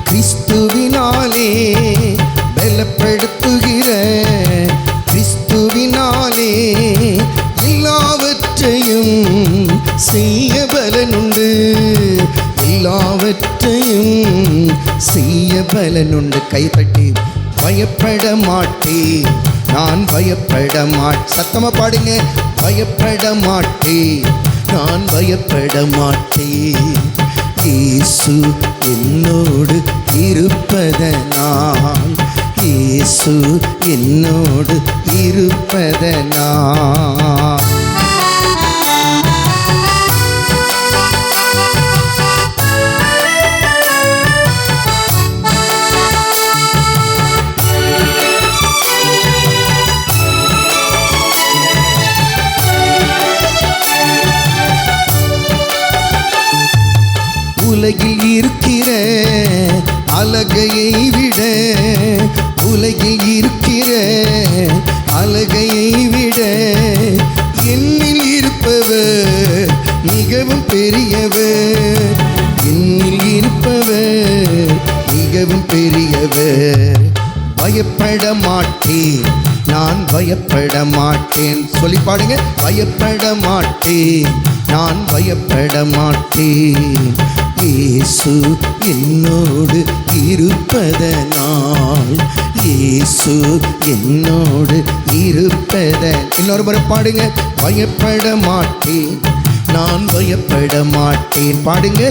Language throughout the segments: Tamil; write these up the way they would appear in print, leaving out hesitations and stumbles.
கிறிஸ்துவினாலே பலப்படுத்துகிற கிறிஸ்துவினாலே எல்லாவற்றையும் செய்ய பலனுண்டு, எல்லாவற்றையும் செய்ய பலனுண்டு. கைதட்டி பயப்பட மாட்டேன், நான் பயப்பட மாட்டேன். சத்தமா பாடுங்க. பயப்பட மாட்டேன், நான் பயப்பட மாட்டேன். இயேசு என்னோடு இருப்பதனால், இயேசு என்னோடு இருப்பதனால். உலகில் இருக்கிற அழகையை விட, உலகில் இருக்கிற அழகையை விட என்னில் இருப்பவர் மிகவும் பெரியவர், என்னில் இருப்பவர் மிகவும் பெரியவர். பயப்பட மாட்டேன், நான் பயப்பட மாட்டேன். சொல்லி பாடுங்க. பயப்பட மாட்டேன், நான் பயப்பட மாட்டேன். இயேசு என்னோடு இருப்பதனால், இயேசு என்னோடு இருப்பதனால். இன்னொரு முறை பாடுங்க. பயப்பட மாட்டேன், நான் பயப்பட மாட்டேன். பாடுங்க.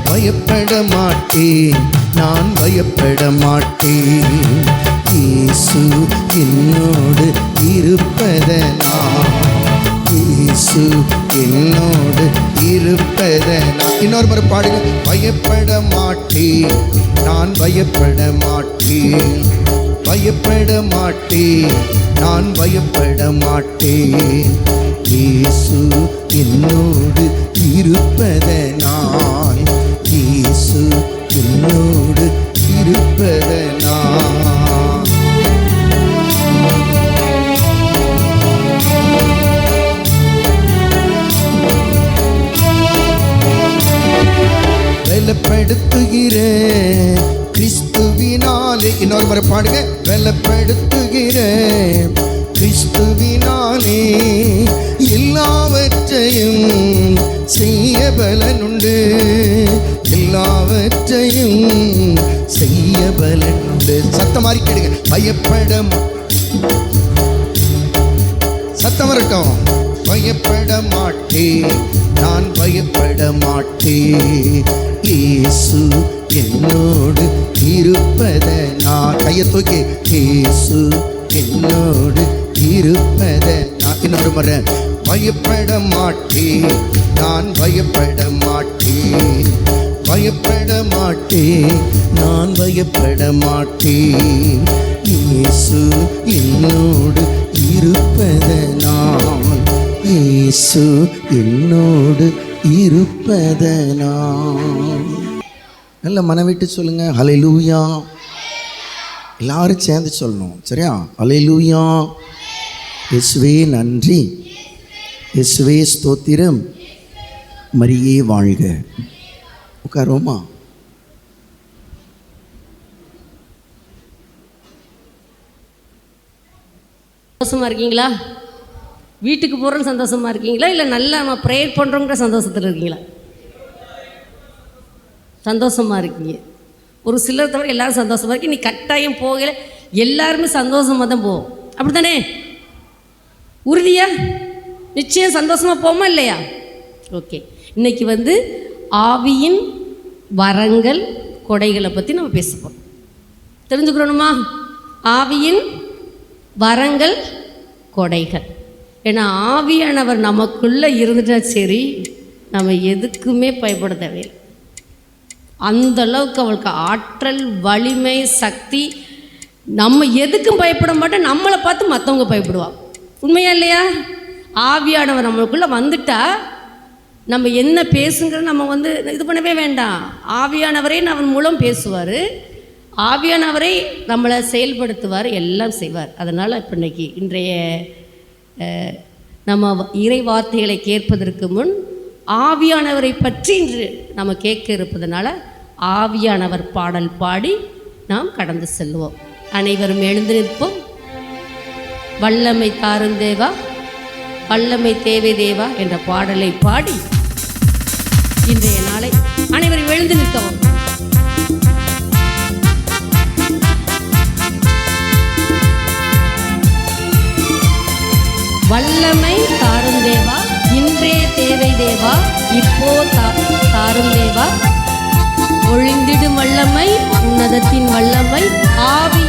பயப்பட மாட்டேன், நான் பயப்பட மாட்டேன். இயேசு என்னோடு இருப்பதனால், இயேசு என்னோடு இருப்பதனால். இன்னொரு முறை பாடுங்க. பயப்பட மாட்டேன், நான் பயப்பட மாட்டேன். பயப்பட மாட்டேன், நான் பயப்பட மாட்டேன். இயேசு என்னோடு இருப்பதனால், இயேசு என்னோடு இருப்பதனால். பலப்படுத்துகிற கிறிஸ்துவினாலே. இன்னொரு முறை பாடுங்க. பலப்படுத்துகிற கிறிஸ்துவினாலே எல்லாவற்றையும் செய்ய பலனுண்டு, எல்லாவற்றையும் செய்ய பலனுண்டு. சத்தம் மாறி கேடுங்க. பயப்பட, சத்தம் வரட்டும். பயப்பட மாட்டேன், நான் பயப்பட மாட்டேன். இயேசு என்னோடு இருப்பதனால். கையை தூக்கி. இயேசு என்னோடு இருப்பதனால். இன்னொரு முறை. பயப்பட மாட்டேன், நான் பயப்பட மாட்டேன். பயப்பட மாட்டேன், நான் பயப்பட மாட்டேன். இயேசு என்னோடு இருப்பதனால், இயேசு என்னோடு இருப்பதனால். நல்ல மனவிட்டு சொல்லுங்க. ஹல்லேலூயா. எல்லாரும் சேர்ந்து சொல்லணும். சரியா? ஹல்லேலூயா. இயேசுவே நன்றி, இயேசுவே ஸ்தோத்திரம், மரியே வாழ்க. உட்காருவோமா? சந்தோஷமா இருக்கீங்களா? வீட்டுக்கு போகிறோன்னு சந்தோஷமாக இருக்கீங்களா? இல்லை நல்லா நம்ம ப்ரேயர் பண்ணுறோங்கிற சந்தோஷத்தில் இருக்கீங்களா? சந்தோஷமாக இருக்கீங்க. ஒரு சிலர் தவிர எல்லோரும் சந்தோஷமாக இருக்கு. நீ கட்டாயம் போகலை, எல்லாருமே சந்தோஷமாக தான் போவோம். அப்படி தானே? உறுதியா? நிச்சயம் சந்தோஷமாக போமா இல்லையா? ஓகே. இன்றைக்கி ஆவியின் வரங்கள் கொடைகளை பற்றி நம்ம பேச போகிறோம். தெரிஞ்சுக்கிறோணுமா? ஆவியின் வரங்கள் கொடைகள். ஏன்னா ஆவியானவர் நமக்குள்ளே இருந்துட்டா சரி, நம்ம எதுக்குமே பயப்பட தேவையில்லை. அந்தளவுக்கு அவளுக்கு ஆற்றல், வலிமை, சக்தி. நம்ம எதுக்கும் பயப்பட மாட்டோம், நம்மளை பார்த்து மற்றவங்க பயப்படுவாள். உண்மையா இல்லையா? ஆவியானவர் நம்மளுக்குள்ளே வந்துட்டா நம்ம என்ன பேசுங்கிற நம்ம இது பண்ணவே வேண்டாம். ஆவியானவரே அவன் மூலம் பேசுவார், ஆவியானவரை நம்மளை செயல்படுத்துவார், எல்லாம் செய்வார். அதனால் இப்போ இன்றைய நம்ம இறை வார்த்தைகளை கேட்பதற்கு முன் ஆவியானவரை பற்றி இன்று நம்ம கேட்க இருப்பதனால ஆவியானவர் பாடல் பாடி நாம் கடந்து செல்வோம். அனைவரும் எழுந்து நிற்போம். வல்லமை தாரும் தேவா, வல்லமை தேவை தேவா என்ற பாடலை பாடி இன்றைய நாளை அனைவரும் எழுந்து நிற்கவும். வல்லமை தாரும் தேவா, இன்றே தேவை தேவா, இப்போ தாரும் தேவா, ஒழிந்திடும் வல்லமை, உன்னதத்தின் வல்லமை, ஆவி.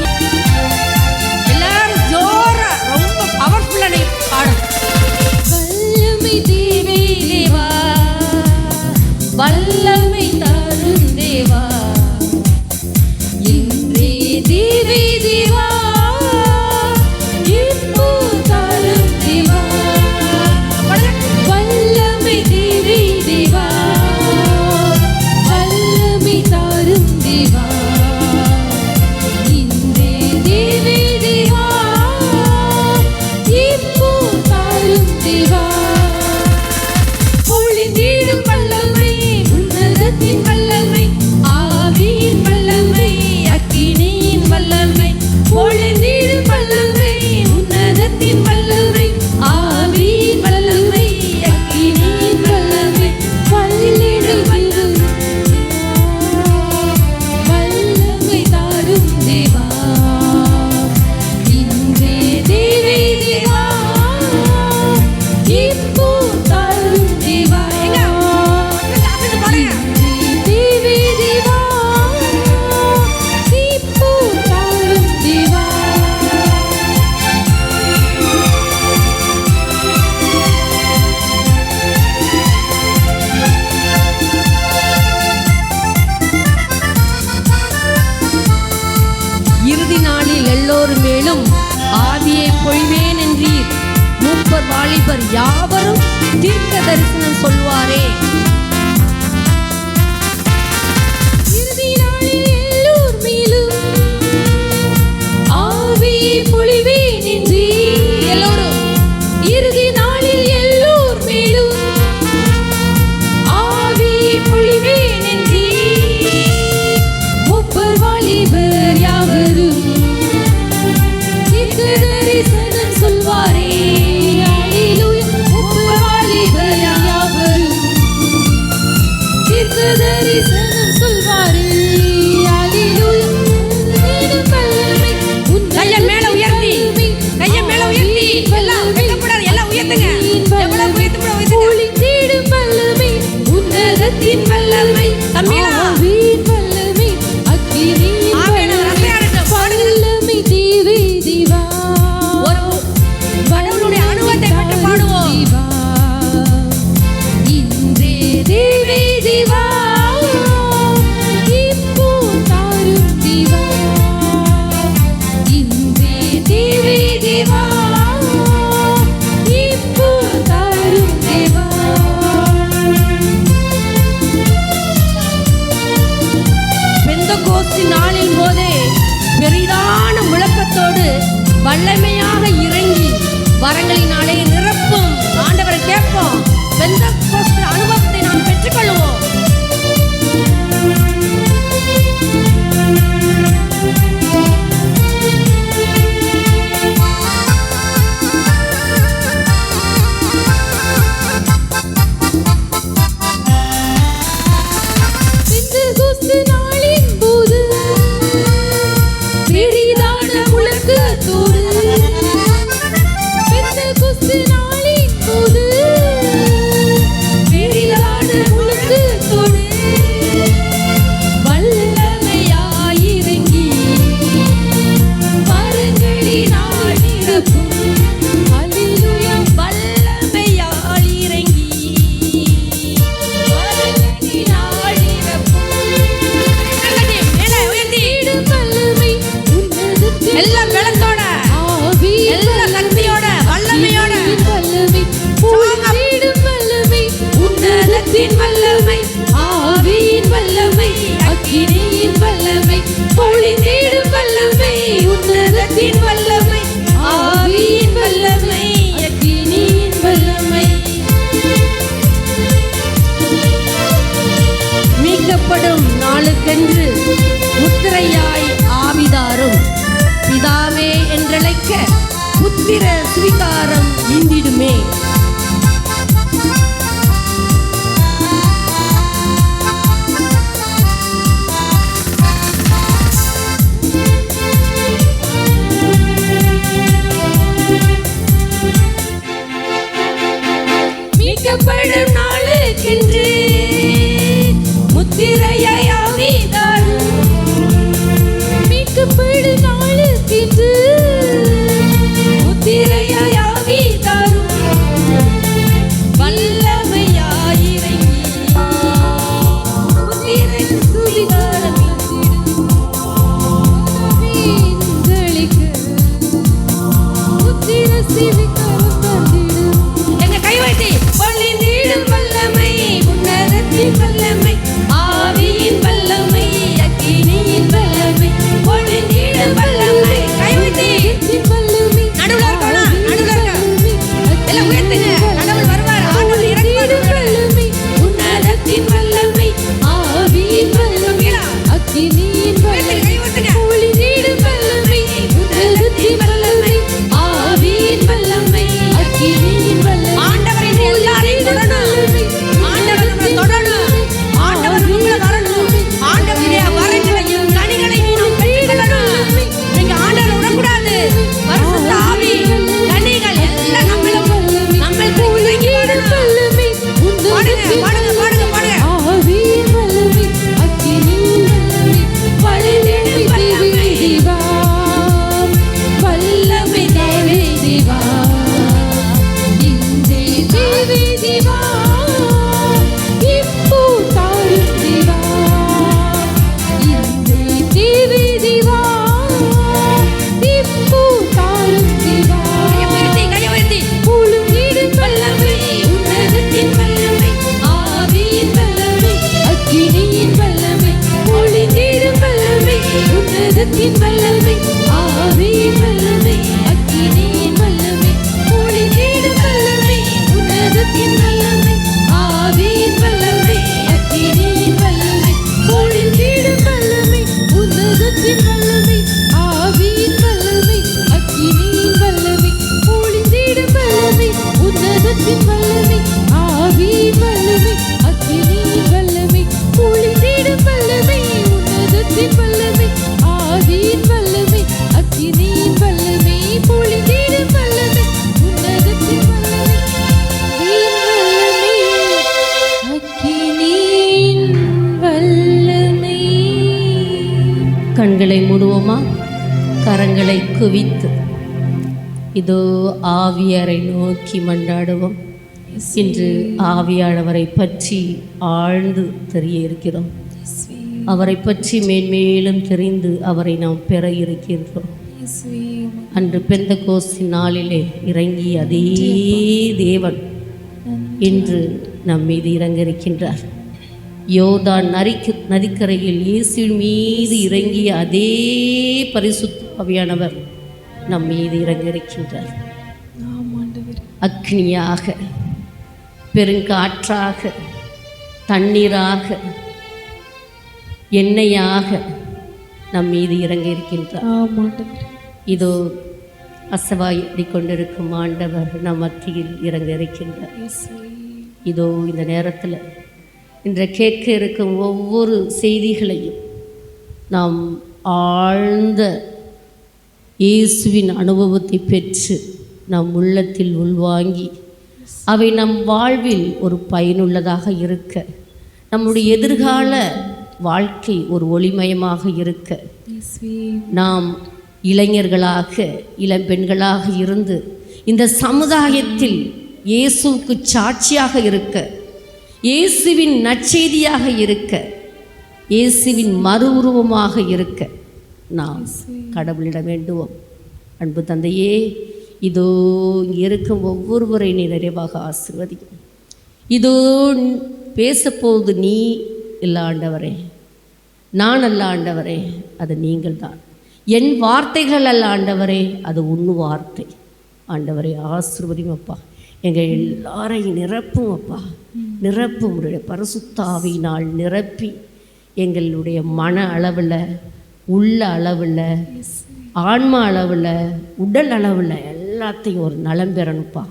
எல்லாரும் ஜோரா ரொம்ப பவர்ஃபுல்லான பாடும். வல்லமை தேவை தேவா, வல்லமை தாரும் தேவா, இன்றே தேவை தேவா, இப்போ தாரும் தேவா. வல்லமை தேவை தேவா, வல்லமை தாரும் தேவா, இன்றே தேவை தேவா, இப்போ தாரும் தேவா. பொழிந்திடும் வல்லமை, உன்னதத்தின் வல்லமை, ஆவியின் வல்லமை, அக்கினியின் வல்லமை. பொழிந்திடும் வல்லமை, உன்னதத்தின் வல்லமை, ஆவியின் வல்லமை, அக்கினியின் வல்லமை. வல்லிடும் வல்லமை தாரும் தேவா, இன்றே தேவை தேவா, இப்போ தாரும் தேவா. தேவை தேவா, இப்போ தாரும் தேவா. இறுதி நாளில் எல்லோரும் மேலும் ஆவியை பொழிவேன் என்றீர். மூப்பர் வாலிபர் யாவரும் தீர்க்க தரிசனம் சொல்வாரே. இறுதி நாளில் எல்லோர் மேலும் ஆவியை பொழிவேன் என்றீர். எல்லோரும் இறுதி நாளில் எல்லோர் மேலும் ஆவியை பொழிவேன் என்றீர். மூப்பர் வாலிபர் யாவரும் தீர்க்க தரிசனம் சொல்வாரே. அல்லேலூயா. மூப்பர் வாலிபர் யாவரும் தீர்க்க தரிசனம் சொல்வாரே. அல்லேலூயா. கையை மேல உயர்த்தி, கையை மேல உயர்த்தி, எல்லாம் வெட்டக்கூடாது, எல்லாம் உயர்த்துங்க. எவ்வளவு உயர்த்துங்க. ஒளிந்திடும் வல்லமை, உன்னதத்தின் வல்லமை, ஆவியின் வல்லமை, அக்கினியின் வல்லமை, வல்லமை தேவை தேவா. கடவுளுடைய அனுபவத்தை பெற்று பாடுவோம். இன்றே தேவை தேவா, இப்போ தாரும் தேவா, இன்றே தேவை தேவா, இப்போ தாரும் தேவா. பெந்தெகோஸ்து நாளின் போதே பெரிதான முழக்கத்தோடு வல்லமையாக இறங்கி வரங்களினாலே நிரப்பும் ஆண்டவரை கேட்போம். பெந்தெகோஸ்து அனுபவத்தை நாம் பெற்றுக்கொள்வோம். பெந்தெகோஸ்து நாளின் போது பெரிதான முழக்கத்தோடு, பெந்தெகோஸ்து நாளின் போது பெரிதான முழக்கத்தோடு உன்னதத்தின் வல்லமை ஆவியின் வல்லமை அக்கினியின் வல்லமை ஒளிந்திடும் வல்லமை உன்னதத்தின் வல்லமை ஆவியின் வல்லமை அக்கினியின் வல்லமை ஒளிந்திடும் வல்லமை உன்னதத்தின் வல்லமை ஆவியின் வல்லமை அக்கினியின் வல்லமை ஒளிந்திடும் வல்லமை உன்னதத்தின் வல்லமை ஆவியின் வல்லமை அக்கினியின் வல்லமை ஒளிந்திடும் வல்லமை உன்னதத்தின் வல்லமை ஆவியின் வல்லமை அக்கினியின் வல்லமை ஒளிந்திடும் வல்லமை உன்னதத்தின் வல்லமை அக்கினியின் வல்லமை. கண்களை மூடுவோமா? கரங்களை குவித்து இதோ ஆவியாரை நோக்கி மன்றாடுவோம். இன்று ஆவியானவரை பற்றி ஆழ்ந்து தெரிய இருக்கிறோம். அவரை பற்றி மேன்மேலும் தெரிந்து அவரை நாம் பெற இருக்கின்றோம். அன்று பெந்தெகோஸ்தின் நாளிலே இறங்கிய அதே தேவன் இன்று நம் மீது இறங்க இருக்கின்றார். யோர்தான் நதிக்கரையில் இயேசுவின் மீது இறங்கிய அதே பரிசுத்த ஆவியானவர் நம் மீது இறங்க இருக்கின்றார். அக்னியாக, பெருங்காற்றாக, தண்ணீராக, எண்ணெயாக நம் மீது இறங்க இருக்கின்றார். இதோ அசவாடி கொண்டிருக்கும் ஆண்டவர் நம் மத்தியில் இறங்க இருக்கின்றார். இதோ இந்த நேரத்தில் இன்று கேட்க இருக்கும் ஒவ்வொரு செய்திகளையும் நாம் ஆழ்ந்த இயேசுவின் அனுபவத்தை பெற்று நம் உள்ளத்தில் உள்வாங்கி அவை நம் வாழ்வில் ஒரு பயனுள்ளதாக இருக்க, நம்முடைய எதிர்கால வாழ்க்கை ஒரு ஒளிமயமாக இருக்க, நாம் இளைஞர்களாக இளம்பெண்களாக இருந்து இந்த சமுதாயத்தில் இயேசுவுக்கு சாட்சியாக இருக்க, இயேசுவின் நற்செய்தியாக இருக்க, இயேசுவின் மறு உருவமாக இருக்க நாம் கடவுளிடம் வேண்டுவோம். அன்பு தந்தையே, இதோ இங்கே இருக்கும் ஒவ்வொருவரை நீ நிறைவாக ஆசீர்வதிக்கும். இதோ பேசப்போவது நீ இல்லை ஆண்டவரே, நான் அல்ல ஆண்டவரே, அது நீங்கள் தான். என் வார்த்தைகள் அல்ல ஆண்டவரே, அது உன் வார்த்தை. ஆண்டவரே ஆசீர்வதியும் அப்பா. எங்கள் எல்லாரையும் நிரப்பும் அப்பா, நிரப்பும். உடைய பரிசுத்த ஆவியினால் நிரப்பி எங்களுடைய மன அளவில், உள்ள அளவில், ஆன்மா அளவில், உடல் அளவில் எல்லாத்தையும் ஒரு நலம் பெறணும்ப்பா.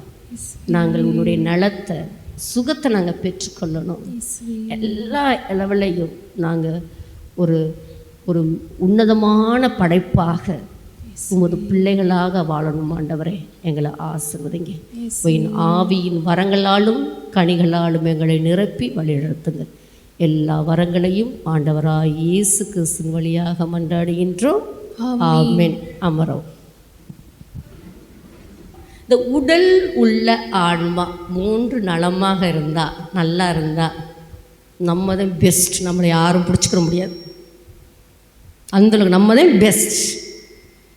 நாங்கள் உன்னுடைய நலத்தை, சுகத்தை நாங்கள் பெற்றுக்கொள்ளணும். எல்லா அளவிலையும் நாங்கள் ஒரு ஒரு உன்னதமான படைப்பாக உமது பிள்ளைகளாக வாழணும் ஆண்டவரே. எங்களை ஆசீர்வதிங்க. ஆவியின் வரங்களாலும் கனிகளாலும் எங்களை நிரப்பி வழிநடத்துங்க. எல்லா வரங்களையும் ஆண்டவராய் இயேசு கிறிஸ்துவின் வழியாக மன்றாடுகின்றோம். ஆமென். அமரோம். இந்த உடல் உள்ள ஆன்மா மூன்று நலமாக இருந்தால், நல்லா இருந்தால் நம்ம தான் பெஸ்ட். நம்மளை யாரும் பிடிச்சிக்கிற முடியாது. அந்தளவுக்கு நம்ம தான் பெஸ்ட்.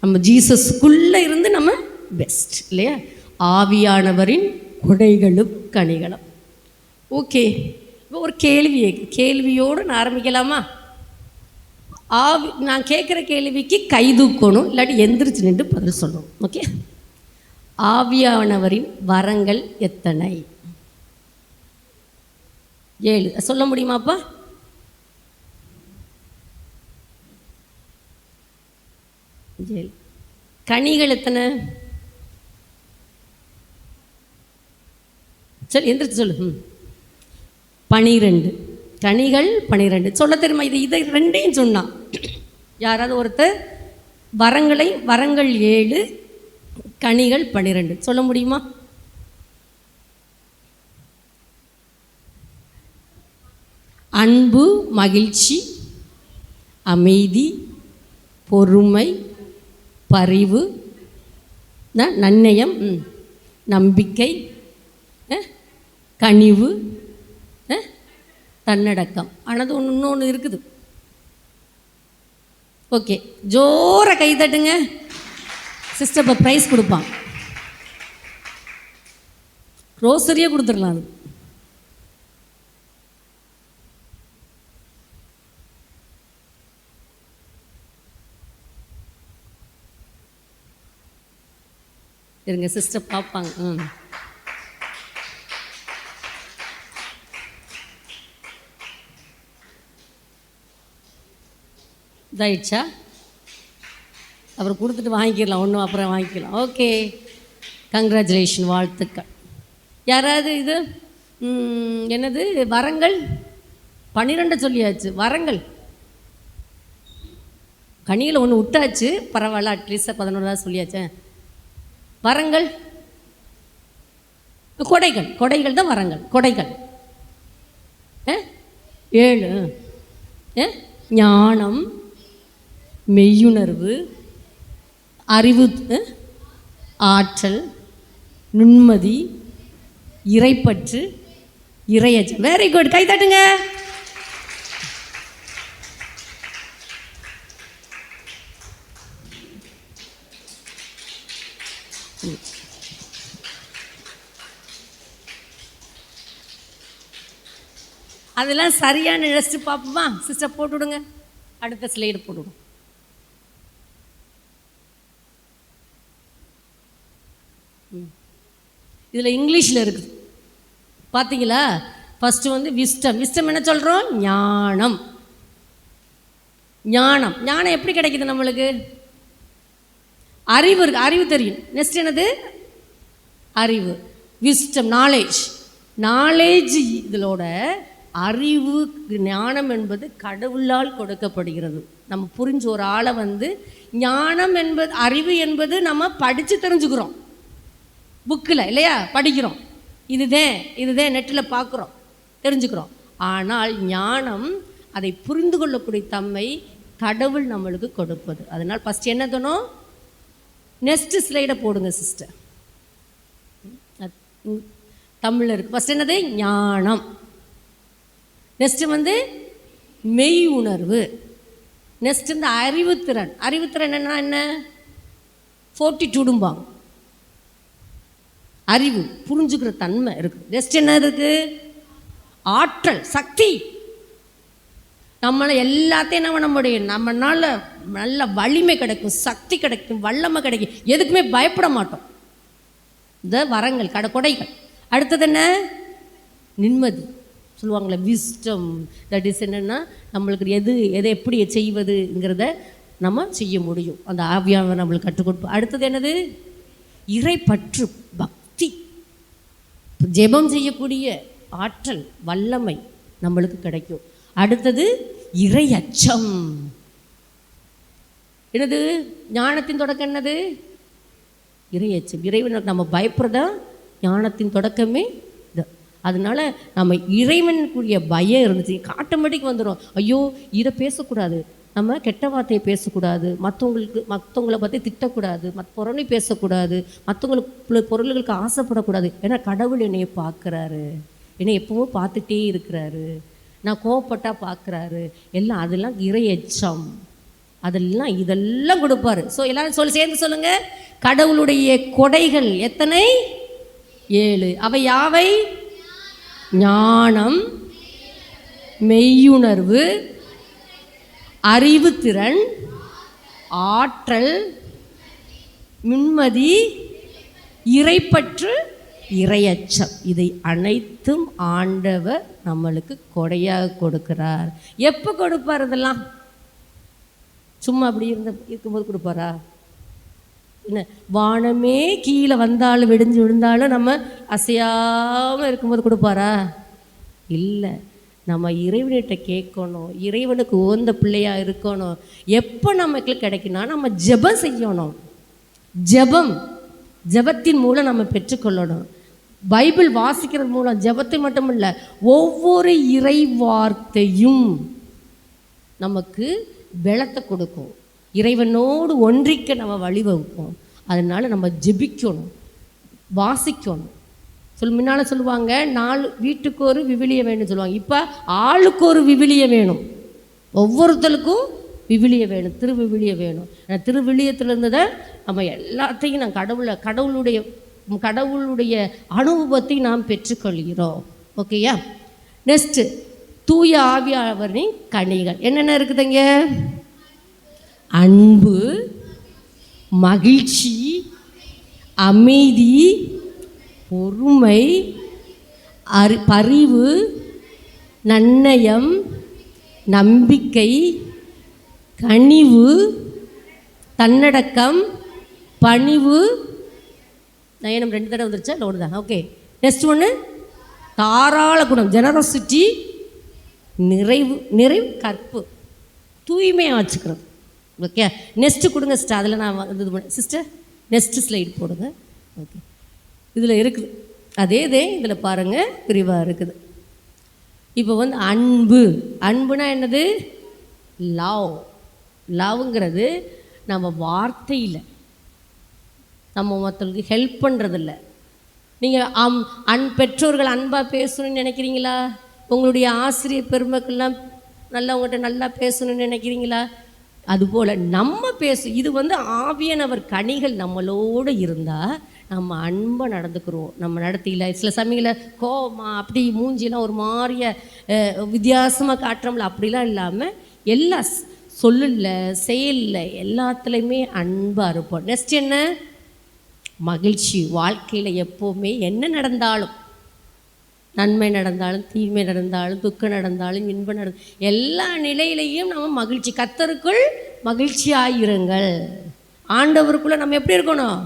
நம்ம ஜீசஸ்க்குள்ளே இருந்து நம்ம பெஸ்ட் இல்லையா? ஆவியானவரின் கொடைகளும் கனிகளும். ஓகே, இப்போ ஒரு கேள்வியோடு நான் ஆரம்பிக்கலாமா? நான் கேட்குற கேள்விக்கு கை தூக்கணும், இல்லாட்டி எந்திரிச்சு நின்று பதில் சொல்லணும். ஓகே, ஆவியானவரின் வரங்கள் எத்தனை? 7 சொல்ல முடியுமாப்பா? 7. கனிகள் எத்தனை? சரி, எந்திரிச்சு சொல்லு. 12 கனிகள். 12 சொல்ல தெரியுமா? இதை ரெண்டையும் சொன்னான் யாராவது ஒருத்தர். வரங்கள் 7, கனிகள் 12 சொல்ல முடியுமா? அன்பு, மகிழ்ச்சி, அமைதி, பொறுமை, பரிவு, நன்னயம், நம்பிக்கை, கனிவு, தன்னடக்கம். ஆனது இன்னொன்று இருக்குது. ஓகே, ஜோர கை தட்டுங்க. சிஸ்டர் இப்போ ப்ரைஸ் கொடுப்பான். ரோசரியாக கொடுத்துடலாம். அது இருங்க சிஸ்டர் பார்ப்பாங்க. இதாயிடுச்சா? அப்புறம் கொடுத்துட்டு வாங்கிக்கலாம், ஒன்றும் அப்புறம் வாங்கிக்கலாம். ஓகே, கங்க்ராச்சுலேஷன், வாழ்த்துக்கள். யாராவது இது என்னது வரங்கள் 12 சொல்லியாச்சு. வரங்கள் கனியில் ஒன்று விட்டாச்சு, பரவாயில்ல, அட்லீஸ்ட் 11 சொல்லியாச்சு. வரங்கள் கொடைகள், கொடைகள் தான் வரங்கள். கொடைகள் 7. ஞானம், மெய்யுணர்வு, அறிவு, ஆற்றல், நுண்மதி, இறைப்பற்று, இறையச்சம். வெரி குட், கை தட்டுங்க. அதெல்லாம் சரியான ரெஸ்ட் பார்ப்போமா? சிஸ்டர் போட்டு விடுங்க, அடுத்த ஸ்லைடு போட்டுவிடும். இதில் இங்கிலீஷில் இருக்குது பார்த்தீங்களா? ஃபஸ்ட்டு வந்து விஸ்டம். விஸ்டம் என்ன சொல்கிறோம்? ஞானம். ஞானம், ஞானம் எப்படி கிடைக்குது நம்மளுக்கு? அறிவு இருக்குது, அறிவு தெரியும். நெக்ஸ்ட் என்னது? அறிவு. Wisdom, knowledge. நாலேஜ் இதோட அறிவு, ஞானம் என்பது கடவுளால் கொடுக்கப்படுகிறது. நம்ம புரிஞ்ச ஒரு ஆளை வந்து ஞானம் என்பது, அறிவு என்பது நம்ம படித்து தெரிஞ்சுக்கிறோம், புக்கில் இல்லையா, படிக்கிறோம். இதுதான் நெட்டில் பார்க்குறோம், தெரிஞ்சுக்கிறோம். ஆனால் ஞானம், அதை புரிந்து கொள்ளக்கூடிய தன்மை கடவுள் நம்மளுக்கு கொடுப்பது. அதனால் ஃபஸ்ட் என்ன தோணும்? நெக்ஸ்ட் ஸ்லைடை போடுங்க சிஸ்டர். தமிழில் இருக்குது. ஃபஸ்ட் என்னது? ஞானம். நெக்ஸ்ட் வந்து மெய் உணர்வு. நெக்ஸ்ட் இந்த அறிவுத்திறன். அறிவுத்திறன் என்ன? 42டும்பாங்க. அறிவு, புரிஞ்சுக்கிற தன்மை இருக்குது. நெக்ஸ்ட் என்ன இருக்குது? ஆற்றல், சக்தி. நம்மளை எல்லாத்தையும் என்ன பண்ண முடியும்? நம்மளால நல்ல வலிமை கிடைக்கும், சக்தி கிடைக்கும், வல்லமை கிடைக்கும், எதுக்குமே பயப்பட மாட்டோம். இந்த வரங்கள், கொடைகள். அடுத்தது என்ன? நிம்மதி சொல்லுவாங்களே, விஸ்டம். தட் இஸ் என்னென்னா, நம்மளுக்கு எதை எப்படி செய்வதுங்கிறத நம்ம செய்ய முடியும். அந்த ஆவியானவர் நம்மளுக்கு கற்றுக் கொடுப்போம். அடுத்தது என்னது? இறைப்பற்று, பக்தி, ஜெபம் செய்யக்கூடிய ஆற்றல், வல்லமை நம்மளுக்கு கிடைக்கும். அடுத்தது இறை அச்சம். என்னது? ஞானத்தின் தொடக்கம் என்னது? இறை அச்சம். இறைவனுக்கு நம்ம பயப்படுறதா ஞானத்தின் தொடக்கமே. அதனால நம்ம இறைவனுக்குரிய பயம் இருந்துச்சு, ஆட்டோமேட்டிக் வந்துடும். ஐயோ, இதை பேசக்கூடாது, நம்ம கெட்ட வார்த்தையை பேசக்கூடாது, மற்றவங்களை பற்றி திட்டக்கூடாது, புறணி பேசக்கூடாது, மற்றவங்களுக்கு பொருள்களுக்கு ஆசைப்படக்கூடாது. ஏன்னா கடவுள் என்னையை பார்க்குறாரு, என்னை எப்பவும் பார்த்துட்டே இருக்கிறாரு, நான் கோவப்பட்டால் பார்க்குறாரு எல்லாம். அதெல்லாம் இறை அச்சம். இதெல்லாம் கொடுப்பாரு. ஸோ எல்லாரும் சேர்ந்து சொல்லுங்க. கடவுளுடைய கொடைகள் எத்தனை? 7. அவை யாவை? ஞானம், மெய்யுணர்வு, அறிவுத்திறன், ஆற்றல், நுண்மதி, இறைப்பற்று, இறையச்சம். இதை அனைத்தும் ஆண்டவர் நம்மளுக்கு கொடையாக கொடுக்கிறார். எப்போ கொடுப்பார்? இதெல்லாம் சும்மா அப்படி இருக்கும்போது கொடுப்பாரா? என்ன, வானமே கீழே வந்தாலும் வெடிஞ்சு விழுந்தாலும் நம்ம அசையாமல் இருக்கும்போது கொடுப்பாரா? இல்லை. நம்ம இறைவன்கிட்ட கேட்கணும், இறைவனுக்கு உகந்த பிள்ளையாக இருக்கணும். எப்போ நமக்கு கிடைக்குன்னா, நம்ம ஜெபம் செய்யணும். ஜெபத்தின் மூலம் நம்ம பெற்றுக்கொள்ளணும். பைபிள் வாசிக்கிறது மூலம், ஜெபத்தை மட்டும் இல்லை, ஒவ்வொரு இறை வார்த்தையும் நமக்கு பலத்தை கொடுக்கும், இறைவனோடு ஒன்றிக்க நம்ம வழிவகுப்போம். அதனால் நம்ம ஜெபிக்கணும், வாசிக்கணும். முன்னால் சொல்லுவாங்க 4 வீட்டுக்கு ஒரு விவிலியம் வேணும்னு சொல்லுவாங்க. இப்போ ஆளுக்கு ஒரு விவிலியம் வேணும், ஒவ்வொருத்தருக்கும் விவிலியம் வேணும், திருவிவிலியம் வேணும். திருவிலியத்திலிருந்து தான் நம்ம எல்லாத்தையும் கடவுளுடைய அனுபவத்தை நாம் பெற்றுக்கொள்கிறோம். ஓகேயா? நெக்ஸ்ட்டு தூய ஆவியானவரின் கனிகள் என்னென்ன இருக்குதுங்க? அன்பு, மகிழ்ச்சி, அமைதி, பொறுமை, பரிவு, நன்னயம், நம்பிக்கை, கனிவு, தன்னடக்கம், பணிவு. நயனம் 2 தடவை வந்துருச்சா? இல்லை 1 தான். ஓகே, நெக்ஸ்ட் ஒன்று தாராள குணம், ஜெனரசிட்டி, நிறைவு, கற்பு, தூய்மையாக வச்சுக்கிறது. ஓகே, நெக்ஸ்ட்டு கொடுங்க சிஸ்டர். அதில் நான் இது பண்ண சிஸ்டர் நெக்ஸ்ட்டு ஸ்லைடு போடுங்க. ஓகே, இதில் இருக்குது அதே இதில் பாருங்கள் பிரிவாக இருக்குது. இப்போ வந்து அன்புனா என்னது? லவ்ங்கிறது நம்ம வார்த்தையில் நம்ம மற்றவங்களுக்கு ஹெல்ப் பண்ணுறதில்ல. நீங்கள் பெற்றோர்கள் அன்பாக பேசணும்னு நினைக்கிறீங்களா? உங்களுடைய ஆசிரியர் பெருமக்கள்லாம் நல்லா உங்கள்கிட்ட நல்லா பேசணும்னு நினைக்கிறீங்களா? அதுபோல் நம்ம இது வந்து ஆவியானவர் கனிகள் நம்மளோடு இருந்தால் நம்ம அன்பை நடந்துக்கிறோம். நம்ம நடத்தியில் சில சமயங்களில் கோவமா அப்படி மூஞ்சிலாம் ஒரு மாதிரிய வித்தியாசமாக காட்டுறோம்ல, அப்படிலாம் இல்லாமல் எல்லா சொல்லில் செயலில் எல்லாத்துலேயுமே அன்பாக இருப்போம். நெக்ஸ்ட் என்ன? மகிழ்ச்சி. வாழ்க்கையில் எப்போவுமே என்ன நடந்தாலும், நன்மை நடந்தாலும் தீமை நடந்தாலும் துக்கம் நடந்தாலும் இன்பம் எல்லா நிலையிலையும் நம்ம மகிழ்ச்சி. கர்த்தருக்குள் மகிழ்ச்சியாயிருங்கள். ஆண்டவருக்குள்ளே நம்ம எப்படி இருக்கணும்?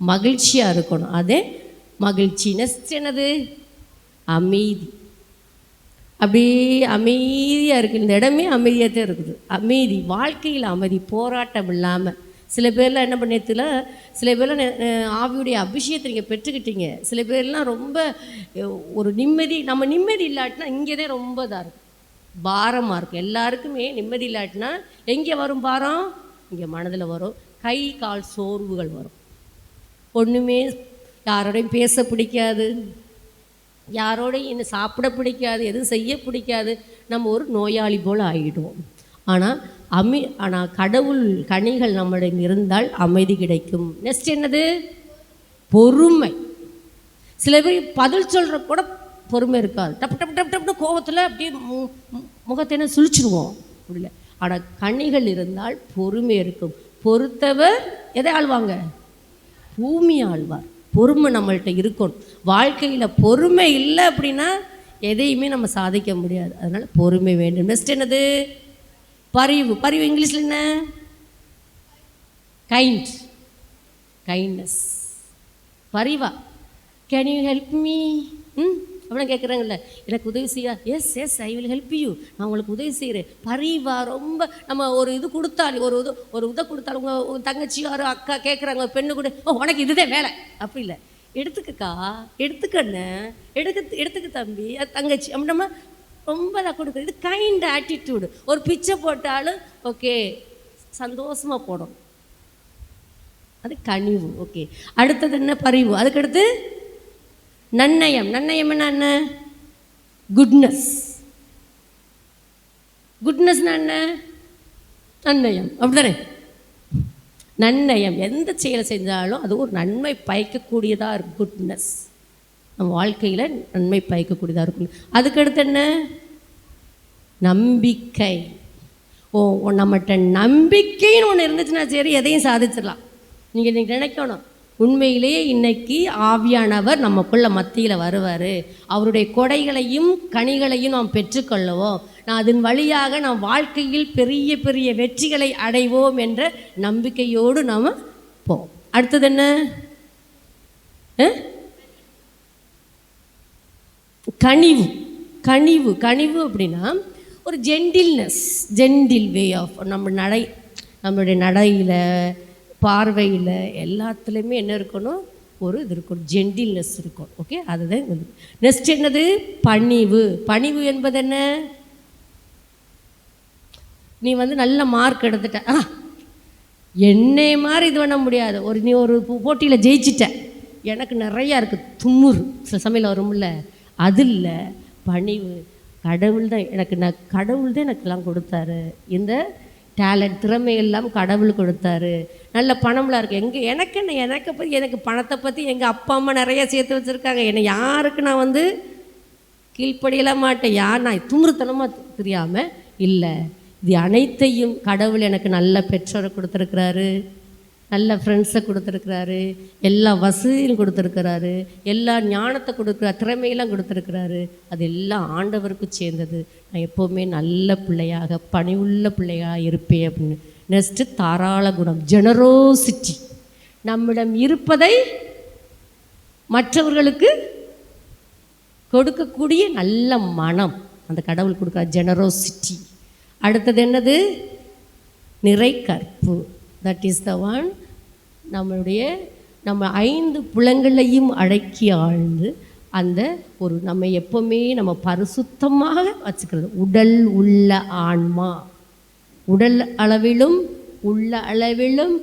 மகிழ்ச்சியாக இருக்கணும். அதே மகிழ்ச்சி. நெக்ஸ்ட் என்னது? அமைதி. அப்படியே அமைதியாக இருக்குது. இந்த இடமே அமைதியாக தான் இருக்குது. அமைதி, வாழ்க்கையில் அமைதி, போராட்டம் இல்லாமல். சில பேர்லாம் என்ன பண்ணியதில், சில பேர்லாம் ஆவியுடைய அபிஷேகத்தை நீங்கள் பெற்றுக்கிட்டீங்க. சில பேர்லாம் ரொம்ப ஒரு நிம்மதி, நம்ம நிம்மதி இல்லாட்டினா இங்கே தான் ரொம்ப இதாக இருக்கும், பாரமாக இருக்கும். எல்லாருக்குமே நிம்மதி இல்லாட்டினா எங்கே வரும் பாரம்? இங்கே மனதில் வரும். கை கால் சோர்வுகள் வரும். ஒன்றுமே யாரோடையும் பேச பிடிக்காது, யாரோடையும் இன்னும் சாப்பிட பிடிக்காது, எதுவும் செய்ய பிடிக்காது. நம்ம ஒரு நோயாளி போல் ஆகிடுவோம். ஆனால் கடவுள் கனிகள் நம்மிடம் இருந்தால் அமைதி கிடைக்கும். நெக்ஸ்ட் என்னது? பொறுமை. சில பேர் பதில் சொல்கிற கூட பொறுமை இருக்காது. டப்பு டப்பு டப்பு டப்புனு கோபத்தில் அப்படியே முகத்தை என்ன சுழிச்சிடுவோம் இல்லை. ஆனால் கனிகள் இருந்தால் பொறுமை இருக்கும். பொறுத்தவர் எதை ஆழ்வாங்க? பூமி ஆழ்வார். பொறுமை நம்மள்கிட்ட இருக்கணும். வாழ்க்கையில் பொறுமை இல்லை அப்படின்னா எதையுமே நம்ம சாதிக்க முடியாது. அதனால் பொறுமை வேண்டும். நெக்ஸ்ட் என்னது? பரிவு இங்கிலீஷில் என்ன? கைண்ட்னஸ். பரிவா. Can you help me? அப்படின்னா கேட்குறாங்கல்ல, எனக்கு உதவி செய்யா? Yes I will help you. நான் உங்களுக்கு உதவி செய்கிறேன். பரிவா. ரொம்ப நம்ம ஒரு இது கொடுத்தாலும், ஒரு உதவி கொடுத்தாலும், உங்கள் தங்கச்சி யாரோ அக்கா கேட்குறாங்க, பெண்ணு கூட, உனக்கு இதுதான் வேலை அப்படி இல்லை, எடுத்துக்கக்கா, எடுத்துக்கண்ணு, எடுத்துக்க தம்பி, தங்கச்சி அப்படின்னா ரொம்ப தான் கொடுக்குறது. இது கைண்ட் ஆட்டிடியூடு. ஒரு பிச்சை போட்டாலும் ஓகே சந்தோஷமாக போடணும். அது கனிவு. ஓகே, அடுத்தது என்ன? பரிவு. அதுக்கடுத்து நன்னயம். நன்னயம் என்ன? குட்னஸ். என்ன? நன்னயம். அப்படிதானே? நன்னயம். எந்த செயலை செஞ்சாலும் அது ஒரு நன்மை பயக்கக்கூடியதாக இருக்கும். குட்னஸ் நம்ம வாழ்க்கையில் நன்மை பயக்கக்கூடியதாக இருக்கும். அதுக்கடுத்து என்ன? நம்பிக்கை. நம்மகிட்ட நம்பிக்கைன்னு ஒன்று இருந்துச்சுன்னா சரி, எதையும் சாதிச்சிடலாம். நீங்கள் இன்றைக்கி நினைக்கணும், உண்மையிலேயே இன்னைக்கு ஆவியானவர் நமக்குள்ள மத்தியில் வருவார், அவருடைய கொடைகளையும் கனிகளையும் நாம் பெற்றுக்கொள்ளுவோம், அதன் வழியாக நாம் வாழ்க்கையில் பெரிய பெரிய வெற்றிகளை அடைவோம் என்ற நம்பிக்கையோடு நாம் போவோம். அடுத்தது என்ன? கனிவு அப்படின்னா ஒரு ஜென்டில் வே ஆஃப் நம்மளுடைய நடையில், பார்வையில், எல்லாத்துலேயுமே என்ன இருக்கணும்? ஒரு இது இருக்கணும், ஜென்டில்னஸ் இருக்கணும். ஓகே, அதுதான். நெக்ஸ்ட் என்னது? பணிவு என்பது என்ன? நீ வந்து நல்ல மார்க் எடுத்துட்ட, என்னை மாதிரி இது பண்ண முடியாது, நீ ஒரு போட்டியில் ஜெயிச்சிட்ட, எனக்கு நிறையா இருக்குது தும்முறு சில சமையல் வரும்ல, அது இல்லை. பணிவு. கடவுள் தான் எனக்கெல்லாம் கொடுத்தாரு. இந்த டேலண்ட், திறமையெல்லாம் கடவுள் கொடுத்தாரு. நல்ல பணம்லாம் இருக்குது. எனக்கு பணத்தை பற்றி எங்கள் அப்பா அம்மா நிறையா சேர்த்து வச்சுருக்காங்க. என்னை யாருக்கு நான் வந்து கீழ்ப்படியலாம் மாட்டேன். நான் துமுறுத்தனமாக தெரியாமல் இல்லை. இது அனைத்தையும் கடவுள் எனக்கு நல்ல பெற்றோரை கொடுத்துருக்குறாரு, நல்ல ஃப்ரெண்ட்ஸை கொடுத்துருக்குறாரு, எல்லா வசதியும் கொடுத்துருக்கிறாரு, எல்லா ஞானத்தை கொடுக்குறாரு, திறமையெல்லாம் கொடுத்துருக்கிறாரு. அது எல்லாம் ஆண்டவருக்கு சேர்ந்தது. நான் எப்போவுமே நல்ல பிள்ளையாக பணிவுள்ள பிள்ளையாக இருப்பேன் அப்படின்னு. நெக்ஸ்ட்டு தாராள குணம், ஜெனரோசிட்டி. நம்மிடம் இருப்பதை மற்றவர்களுக்கு கொடுக்கக்கூடிய நல்ல மனம் அந்த கடவுள் கொடுக்குற ஜெனரோசிட்டி. அடுத்தது என்னது? நிறை கற்பு. That is the one. நம்ம 5 புலங்களையும் அடக்கி ஆழ்ந்து அந்த ஒரு நம்ம எப்போவுமே நம்ம பரிசுத்தமாக வச்சுக்கிறது. உடல் உள்ள ஆன்மா, உடல் அளவிலும் உள்ள அளவிலும்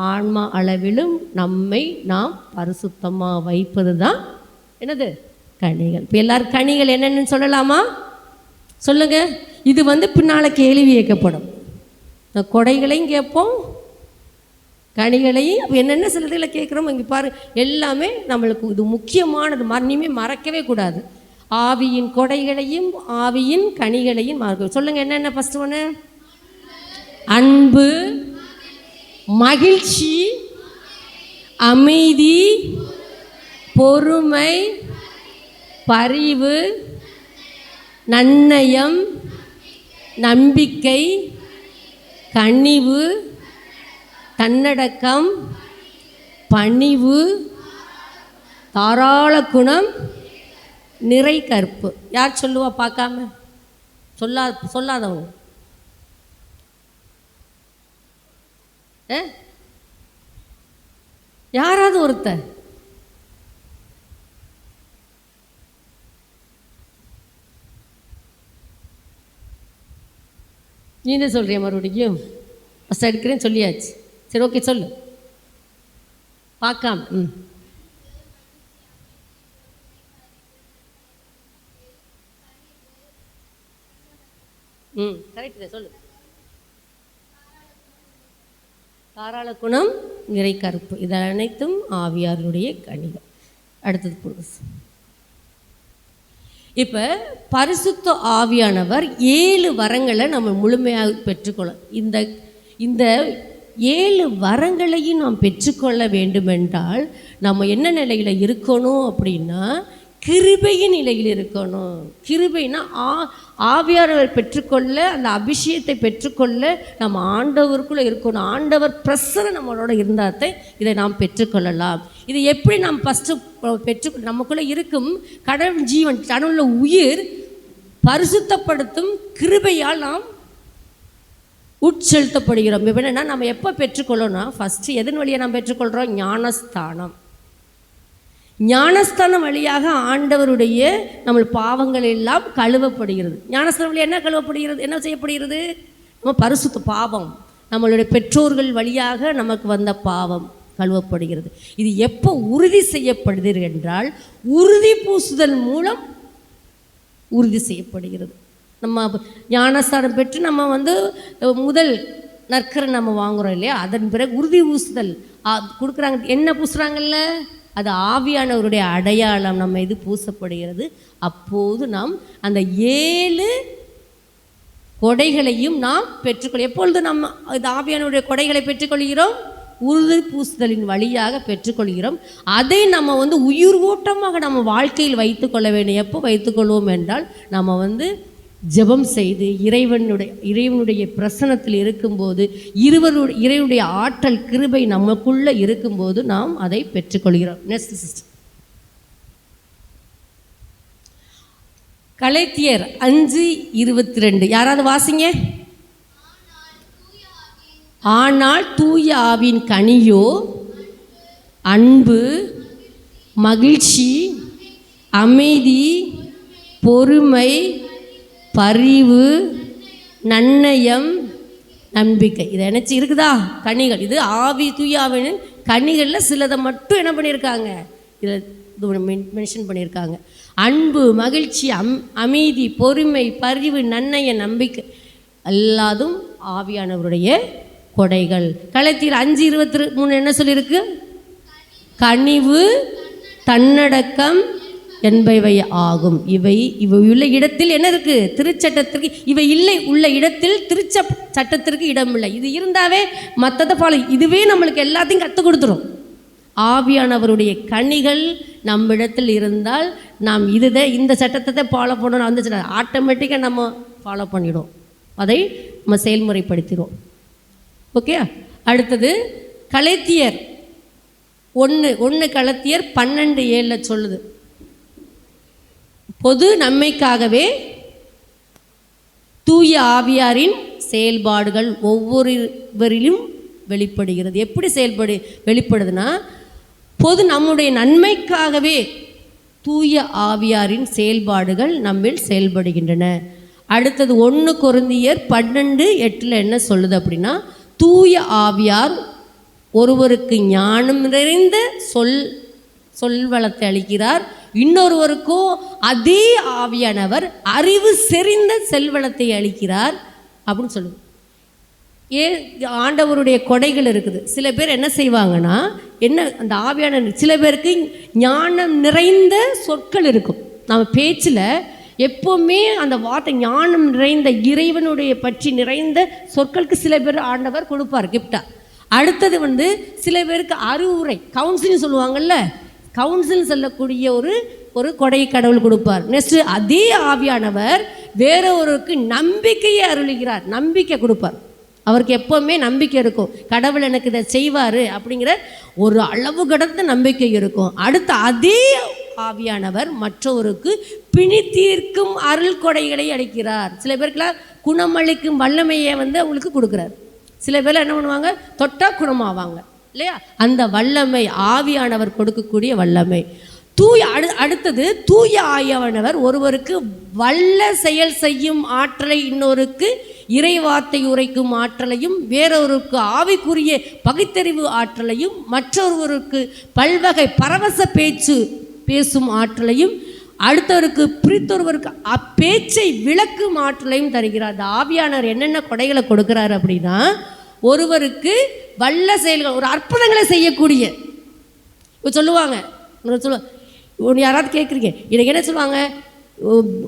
ஆன்மா அளவிலும் நம்மை நாம் பரிசுத்தமாக வைப்பது தான் என்னது? கனிகள். இப்போ எல்லாரும் கனிகள் என்னென்னு சொல்லலாமா? சொல்லுங்கள். இது பின்னால் கேள்வி கேட்கப்படும். கொடைகளையும் கேட்போம், கனிகளையும் என்னென்ன சிலதில் கேட்குறோம். இங்கே பாரு, எல்லாமே நம்மளுக்கு இது முக்கியமானது. இனிமேல் மறக்கவே கூடாது. ஆவியின் கொடைகளையும் ஆவியின் கனிகளையும் மறக்க. சொல்லுங்கள் என்னென்ன? ஃபஸ்ட்டு ஒன்று அன்பு, மகிழ்ச்சி, அமைதி, பொறுமை, பரிவு, நன்னயம், நம்பிக்கை, கனிவு, தன்னடக்கம், பணிவு, தாராள குணம், நிறை கற்பு. யார் சொல்லுவா? பார்க்காம சொல்லாதவங்க. யாராவது ஒருத்தர் நீ என்ன சொல்றிய? மறுபடியும் ஃபஸ்ட் எடுக்கிறேன்னு சொல்லியாச்சு. சரி, ஓகே, சொல்லு. பார்க்காம கரெக்ட் தான், சொல்லு. தாராள குணம், நிறை கற்பு, இது அனைத்தும் ஆவியாருடைய கனிகள். அடுத்தது புதுசு. இப்போ பரிசுத்த ஆவியானவர் 7 வரங்களை நம்ம முழுமையாக பெற்றுக்கொள்ள, இந்த 7 வரங்களையும் நாம் பெற்றுக்கொள்ள வேண்டுமென்றால் நம்ம என்ன நிலையில் இருக்கணும் அப்படின்னா, கிருபையின் நிலையில் இருக்கணும். கிருபைனா ஆவியானவர் பெற்றுக்கொள்ள, அந்த அபிஷேகத்தை பெற்றுக்கொள்ள நம்ம ஆண்டவருக்குள்ளே இருக்கணும். ஆண்டவர் பிரசனை நம்மளோட இருந்தால் இதை நாம் பெற்றுக்கொள்ளலாம். இதை எப்படி நாம் ஃபஸ்ட்டு நமக்குள்ளே இருக்கும் கடவுள் ஜீவன், கடவுள உயிர் பரிசுத்தப்படுத்தும் கிருபையால் நாம் உட்செலுத்தப்படுகிறோம். எப்படின்னா நம்ம எப்போ பெற்றுக்கொள்ளணும்னா, ஃபஸ்ட்டு எதன் வழியாக நாம் பெற்றுக்கொள்கிறோம்? ஞானஸ்தானம். ஞானஸ்தானம் வழியாக ஆண்டவருடைய நம்ம பாவங்கள் எல்லாம் கழுவப்படுகிறது. ஞானஸ்தானம் வழியாக என்ன கழுவப்படுகிறது? என்ன செய்யப்படுகிறது? நம்ம பரிசுத்த பாவம், நம்மளுடைய பெற்றோர்கள் வழியாக நமக்கு வந்த பாவம் கழுவப்படுகிறது. இது எப்போ உறுதி செய்யப்படுது என்றால், உறுதி பூசுதல் மூலம் உறுதி செய்யப்படுகிறது. நம்ம ஞானஸ்தானம் பெற்று நம்ம முதல் நற்கரை நம்ம வாங்குகிறோம் இல்லையா, அதன் பிறகு உறுதி பூசுதல் கொடுக்குறாங்க. என்ன பூசுகிறாங்கல்ல? அது ஆவியானவருடைய அடையாளம் நம்ம இது பூசப்படுகிறது. அப்போது நாம் அந்த 7 கொடைகளையும் நாம் பெற்றுக்கொள்ள. எப்பொழுது நம்ம இது ஆவியானவருடைய கொடைகளை பெற்றுக்கொள்கிறோம்? உறுதி பூசுதலின் வழியாக பெற்றுக்கொள்கிறோம். அதை நம்ம உயிர் ஓட்டமாக நம்ம வாழ்க்கையில் வைத்துக்கொள்ள வேண்டும். எப்போ வைத்துக்கொள்வோம் என்றால், நம்ம ஜெபம் செய்து இறைவனுடைய பிரசன்னத்தில் இருக்கும்போது, இறைவனுடைய ஆற்றல் கிருபை நமக்குள்ளே இருக்கும்போது நாம் அதை பெற்றுக்கொள்கிறோம். நெக்ஸ்ட் சிஸ்டர், கலேத்தியர் 5:22 யாராவது வாசிங்க. ஆனால் தூய ஆவியின் கனியோ அன்பு, மகிழ்ச்சி, அமைதி, பொறுமை, பரிவு, நன்னயம், நம்பிக்கை. இதை நினச்சி இருக்குதா? கனிகள். இது ஆவி தூய ஆவியின் கனிகளில் சிலதை மட்டும் என்ன பண்ணியிருக்காங்க, இதில் மென்ஷன் பண்ணியிருக்காங்க. அன்பு, மகிழ்ச்சி, அமைதி, பொறுமை, பரிவு, நன்னய, நம்பிக்கை எல்லாதும் ஆவியானவருடைய கொடைகள். கலேத்தியர் 5:23 என்ன சொல்லியிருக்கு? கனிவு, தன்னடக்கம், என்பவை ஆகும். இவை உள்ள இடத்தில் என்ன இருக்குது? திருச்சட்டத்திற்கு இவை இல்லை உள்ள இடத்தில் சட்டத்திற்கு இடமில்லை. இது இருந்தாவே மற்றதை ஃபாலோ, இதுவே நம்மளுக்கு எல்லாத்தையும் கற்றுக் கொடுத்துரும். ஆவியானவருடைய கனிகள் நம்மிடத்தில் இருந்தால் நாம் இந்த சட்டத்தை ஃபாலோ பண்ணணும், அந்த சட்டம் ஆட்டோமேட்டிக்காக நம்ம ஃபாலோ பண்ணிவிடும், அதை நம்ம செயல்முறைப்படுத்திடுவோம். ஓகே. அடுத்தது கலேத்தியர் 1 கலேத்தியர் 12:7 சொல்லுது, பொது நன்மைக்காகவே தூய ஆவியாரின் செயல்பாடுகள் ஒவ்வொருவரிலும் வெளிப்படுகிறது. எப்படி வெளிப்படுதுன்னா, பொது நம்முடைய நன்மைக்காகவே தூய ஆவியாரின் செயல்பாடுகள் நம்மில் செயல்படுகின்றன. அடுத்தது 1 கொரிந்தியர் 12:8 என்ன சொல்லுது அப்படின்னா, தூய ஆவியார் ஒருவருக்கு ஞானம் நிறைந்த சொல்வளத்தை அளிக்கிறார், இன்னொருவருக்கோ அதே ஆவியானவர் அறிவு செறிந்த செல்வளத்தை அளிக்கிறார் அப்படின்னு சொல்லுது. ஆண்டவருடைய கொடைகள் இருக்குது. சில பேர் என்ன செய்வாங்கன்னா, அந்த ஆவியான சில பேருக்கு ஞானம் நிறைந்த சொற்கள் இருக்கும். நம்ம பேச்சில் எப்போவுமே அந்த வார்த்தை ஞானம் நிறைந்த இறைவனுடைய பற்றி நிறைந்த சொற்களுக்கு சில பேர் ஆண்டவர் கொடுப்பார் கிஃப்டா. அடுத்தது சில பேருக்கு அறிவுரை, கவுன்சிலிங் சொல்லுவாங்கள்ல, கவுன்சில் சொல்லக்கூடிய ஒரு கொடை கடவுள் கொடுப்பார். நெக்ஸ்ட்டு அதே ஆவியானவர் வேறொருக்கு நம்பிக்கையை அருளுகிறார், நம்பிக்கை கொடுப்பார். அவருக்கு எப்போவுமே நம்பிக்கை இருக்கும், கடவுள் எனக்கு இதை செய்வார் அப்படிங்கிற ஒரு அளவு கடந்த நம்பிக்கை இருக்கும். அடுத்து அதே ஆவியானவர் மற்றவருக்கு பிணி தீர்க்கும் அருள் கொடைகளை அளிக்கிறார். சில பேருக்குலாம் குணமளிக்கும் வல்லமையை அவங்களுக்கு கொடுக்குறார். சில பேர் என்ன பண்ணுவாங்க, தொட்டா குணமாவாங்க இல்லையா? அந்த வல்லமை ஆவியானவர் கொடுக்கக்கூடிய வல்லமை. அடுத்தது தூய ஆவியானவர் ஒருவருக்கு வல்ல செயல் செய்யும் ஆற்றலை, இன்னொருக்கு இறைவார்த்தை உரைக்கும் ஆற்றலையும், வேறொருக்கு ஆவிக்குரிய பகுத்தறிவு ஆற்றலையும், மற்றொருவருக்கு பல்வகை பரவச பேசும் ஆற்றலையும், அடுத்தவருக்கு பிரித்தொருவருக்கு அப்பேச்சை விளக்கும் ஆற்றலையும் தருகிறார். அந்த ஆவியானவர் என்னென்ன கொடைகளை கொடுக்குறாரு அப்படின்னா, ஒருவருக்கு வல்ல செயல்கள், ஒரு அற்புதங்களை செய்யக்கூடிய சொல்லுவாங்க. யாராவது கேட்குறீங்க, இன்றைக்கி என்ன சொல்லுவாங்க,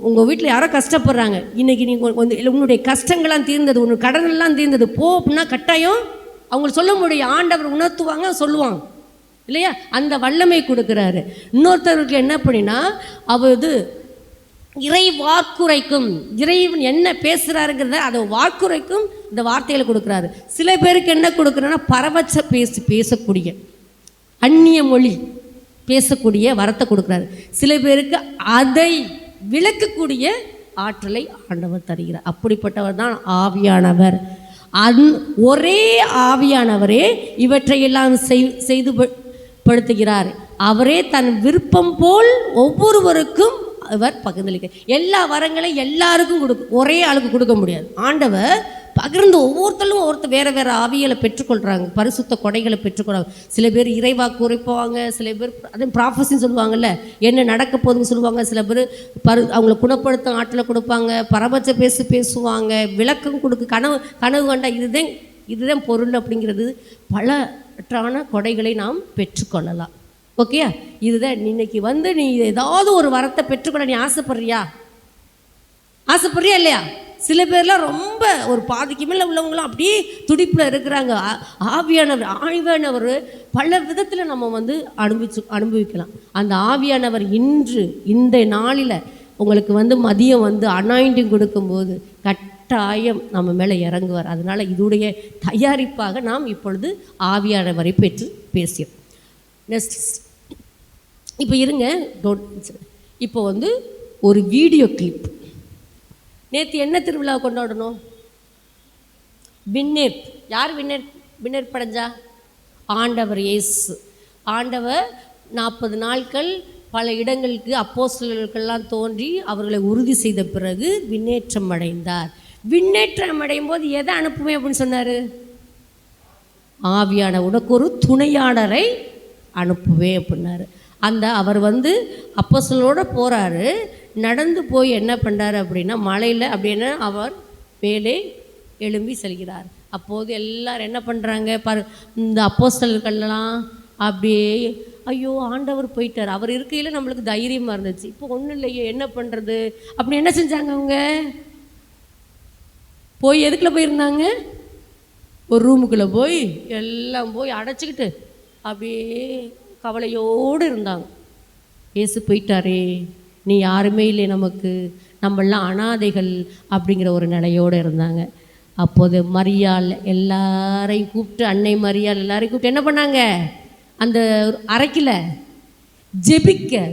உங்கள் வீட்டில் யாரோ கஷ்டப்படுறாங்க, இன்றைக்கி நீங்கள் உன்னுடைய கஷ்டங்கள்லாம் தீர்ந்தது, உன்னோட கடனெல்லாம் தீர்ந்தது போ அப்படின்னா கட்டாயம் அவங்க சொல்ல முடியும். ஆண்டவர் உணர்த்துவாங்க, சொல்லுவாங்க இல்லையா? அந்த வல்லமை கொடுக்குறாரு. இன்னொருத்தருக்கு என்ன பண்ணினா, அவர் இறை வாக்குரைக்கும், இறைவன் என்ன பேசுகிறாருங்கிறத அதை வாக்குரைக்கும் இந்த வார்த்தைகளை கொடுக்குறாரு. சில பேருக்கு என்ன கொடுக்குறேன்னா, பரவச்ச பேசக்கூடிய அந்நிய மொழி பேசக்கூடிய வரத்தை கொடுக்குறாரு. சில பேருக்கு அதை விளக்கக்கூடிய ஆற்றலை ஆண்டவர் தருகிறார். அப்படிப்பட்டவர் தான் ஆவியானவர். ஒரே ஆவியானவரே இவற்றையெல்லாம் செய்து படுத்துகிறார். அவரே தன் விருப்பம் போல் ஒவ்வொருவருக்கும் அவர் பகிர்ந்தளிக்க. எல்லா வரங்களையும் எல்லாருக்கும் ஒரே ஆளுக்கு கொடுக்க முடியாது. ஆண்டவர் பகிர்ந்து ஒவ்வொருத்தரும் வேறு வேறு ஆவியலை பெற்றுக்கொள்கிறாங்க, பரிசுத்த கொடைகளை பெற்றுக்கொள்கிறாங்க. சில பேர் இறைவாக்கு உரைப்பாங்க, சில பேர் அதுவும் ப்ராஃபஸின்னு சொல்லுவாங்கள்ல, என்ன நடக்க போகுதுன்னு சொல்லுவாங்க. சில பேர் அவங்கள குணப்படுத்த ஆற்றலை கொடுப்பாங்க, பரபட்ச பேசுவாங்க, விளக்கம் கனவு கண்டா இதுதான் பொருள் அப்படிங்கிறது. பலற்றான கொடைகளை நாம் பெற்றுக்கொள்ளலாம். ஓகே, இதுதான் இன்னைக்கு நீ ஏதாவது ஒரு வரத்தை பெற்றுக்கொள்ள நீ ஆசைப்படுறியா இல்லையா? சில பேர்லாம் ரொம்ப ஒரு பாதிக்கு மேலே உள்ளவங்களாம் அப்படியே துடிப்பில் இருக்கிறாங்க. ஆவியானவர் பல விதத்தில் நம்ம அனுபவிக்கலாம். அந்த ஆவியானவர் இந்த நாளில் உங்களுக்கு மதியம் அனாயிண்டிங் கொடுக்கும்போது கட்டாயம் நம்ம மேலே இறங்குவார். அதனால் இதுடைய தயாரிப்பாக நாம் இப்பொழுது ஆவியானவரை பெற்று பேசியோம். நெக்ஸ்ட் இப்போ இருங்க, இப்போ ஒரு வீடியோ கிளிப். நேற்று என்ன திருவிழா கொண்டாடணும்? விண்ணேற். யார் விண்ணேற் படைஞ்சா? ஆண்டவர் இயேசு. ஆண்டவர் 40 நாட்கள் பல இடங்களுக்கு அப்போஸ்தலர்களுக்கெல்லாம் தோன்றி அவர்களை உறுதி செய்த பிறகு விண்ணேற்றம் அடைந்தார். விண்ணேற்றம் அடையும் போது எதை அனுப்புவேன் அப்படின்னு சொன்னார்? ஆவியான உனக்கு ஒரு துணையாளரை அனுப்புவேன் அப்படின்னாரு. அவர் அப்போஸ்தலரோட போகிறாரு. நடந்து போய் என்ன பண்ணுறாரு அப்படின்னா, மலையில் அப்படின்னா அவர் மேலே எழும்பி செல்கிறார். அப்போது எல்லாரும் என்ன பண்ணுறாங்க, இந்த அப்போஸ்தலர்கள்லாம் அப்படியே ஐயோ ஆண்டவர் போயிட்டார். அவர் இருக்கையில் நம்மளுக்கு தைரியமாக இருந்துச்சு. இப்போ ஒன்றும் இல்லையே, என்ன பண்ணுறது அப்படி என்ன செஞ்சாங்க அவங்க? போய் எதுக்குள்ளே போயிருந்தாங்க? ஒரு ரூமுக்குள்ளே போய் எல்லாம் போய் அடைச்சிக்கிட்டு அப்படியே கவலையோடு இருந்தாங்க. இயேசு போயிட்டாரே, நீ யாருமே இல்லை நமக்கு, நம்மளாம் அனாதைகள் அப்படிங்கிற ஒரு நிலையோடு இருந்தாங்க. அப்போது மரியாள் எல்லாரையும் கூப்பிட்டு, அன்னை மரியாள் எல்லாரையும் கூப்பிட்டு என்ன பண்ணாங்க? அந்த அறைக்கில் ஜெபிக்க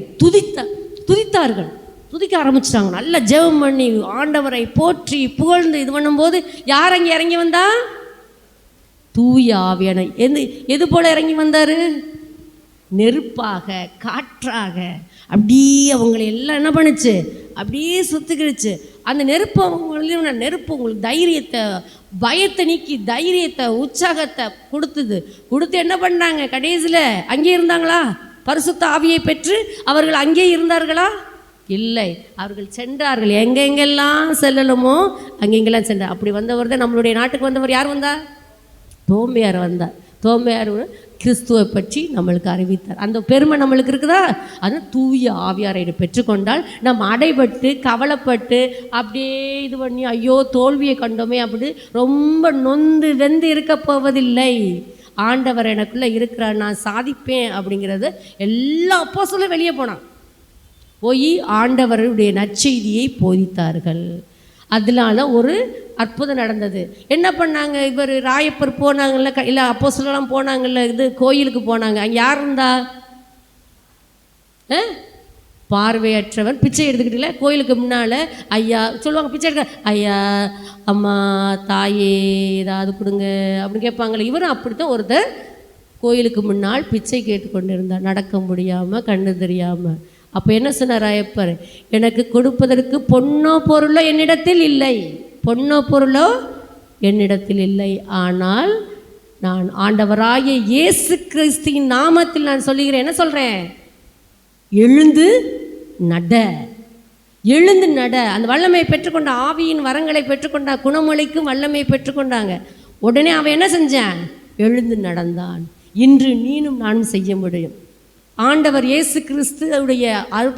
துதித்தார்கள். துதிக்க ஆரம்பிச்சிட்டாங்க. நல்லா ஜெபம் பண்ணி ஆண்டவரை போற்றி புகழ்ந்து இது பண்ணும்போது யார் அங்கே இறங்கி வந்தா? தூய ஆவியான எது போல இறங்கி வந்தார்? நெருப்பாக, காற்றாக அப்படியே அவங்களை எல்லாம் என்ன பண்ணுச்சு? அப்படியே சுத்திக்கிடுச்சு. அந்த நெருப்பு அவங்களுக்கு நெருப்பு உங்களுக்கு தைரியத்தை, பயத்தை நீக்கி தைரியத்தை, உற்சாகத்தை கொடுத்து என்ன பண்ணாங்க? கடைசியில் அங்கே இருந்தாங்களா? பரிசுத்த ஆவியை பெற்று அவர்கள் அங்கே இருந்தார்களா? இல்லை, அவர்கள் சென்றார்கள். எங்கெங்கெல்லாம் செல்லணுமோ அங்கெங்கெல்லாம் சென்றார். அப்படி வந்தவர் தான் நம்மளுடைய நாட்டுக்கு வந்தவர். யார் வந்தார்? தோமையார் வந்தார். தோமையார் கிறிஸ்துவை பற்றி நம்மளுக்கு அறிவித்தார். அந்த பெருமை நம்மளுக்கு இருக்குதா? அது தூய ஆவியாரை பெற்றுக்கொண்டால் நம்ம அடைபட்டு கவலைப்பட்டு அப்படியே இது பண்ணி ஐயோ தோல்வியை கண்டோமே அப்படி ரொம்ப நொந்து வெந்து இருக்க போவதில்லை. ஆண்டவர் எனக்குள்ளே இருக்கிறார், நான் சாதிப்பேன் அப்படிங்கிறது எல்லா அப்போஸ்தலரும் வெளியே போய் ஆண்டவருடைய நற்செய்தியை போதித்தார்கள். அதனால ஒரு அற்புதம் நடந்தது. என்ன பண்ணாங்க? இவர் ராயப்பர் போனாங்கல்ல, இல்லை அப்போஸ்தலர்லாம் போனாங்கல்ல, இது கோயிலுக்கு போனாங்க. அங்கே யார் இருந்தா? பார்வையற்றவன் பிச்சை எடுத்துக்கிட்டல கோயிலுக்கு முன்னால். ஐயா சொல்லுவாங்க, பிச்சை எடுக்க, ஐயா அம்மா தாயே ஏதாவது கொடுங்க அப்படின்னு கேட்பாங்களே. இவரும் அப்படித்தான் ஒருத்தர் கோயிலுக்கு முன்னால் பிச்சை கேட்டுக்கொண்டு இருந்தார், நடக்க முடியாமல், கண்ணு தெரியாமல். அப்போ என்ன சொன்னார் ராயப்பர்? எனக்கு கொடுப்பதற்கு பொன்னோ பொருளோ என்னிடத்தில் இல்லை, பொன்னோ பொருளோ என்னிடத்தில் இல்லை. ஆனால் நான் ஆண்டவராகிய இயேசு கிறிஸ்துவின் நாமத்தில் நான் சொல்லுகிறேன். என்ன சொல்கிறேன்? எழுந்து நட, எழுந்து நட. அந்த வல்லமையை பெற்றுக்கொண்ட, ஆவியின் வரங்களை பெற்றுக்கொண்டா, குணமொழிக்கும் வல்லமையை பெற்றுக்கொண்டாங்க. உடனே அவன் என்ன செஞ்சான்? எழுந்து நடந்தான். இன்று நீனும் நானும் செய்ய முடியும். ஆண்டவர் இயேசு கிறிஸ்துவுடைய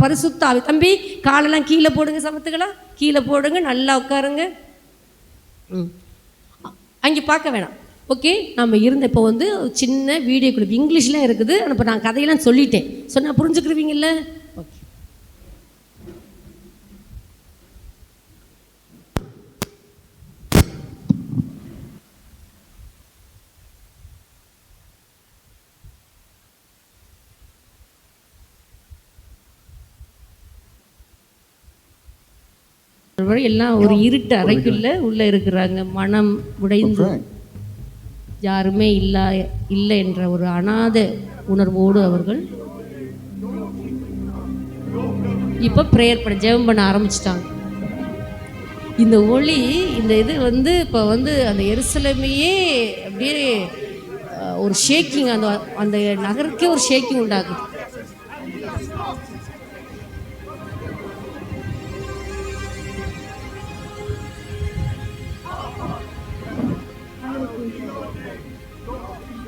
பரிசுத்த ஆவி. தம்பி காலெல்லாம் கீழே போடுங்க, சமத்துக்கலாம் கீழே போடுங்க, நல்லா உட்காருங்க. அங்கே பார்க்க வேணாம். ஓகே, நம்ம இருந்த இப்போ சின்ன வீடியோ கிளிப் இங்கிலீஷ்லாம் இருக்குது. இப்போ நான் கதையெல்லாம் சொல்லிட்டேன், சொன்னால் புரிஞ்சுக்கிருவீங்கல்ல? ஓகே. எல்லாம் ஒரு இருட்டு அறைக்குள்ள உள்ள இருக்கிறாங்க. மனம் உடைந்து யாருமே இல்லை என்ற ஒரு அநாத உணர்வோடு அவர்கள் இப்போ ப்ரேயர் பண்ண, ஜெபம் பண்ண ஆரம்பிச்சிட்டாங்க. இந்த ஒளி, இந்த இது இப்போ அந்த எருசலேமையே அப்படியே ஒரு ஷேக்கிங், அந்த நகருக்கே ஒரு ஷேக்கிங் உண்டாகுது.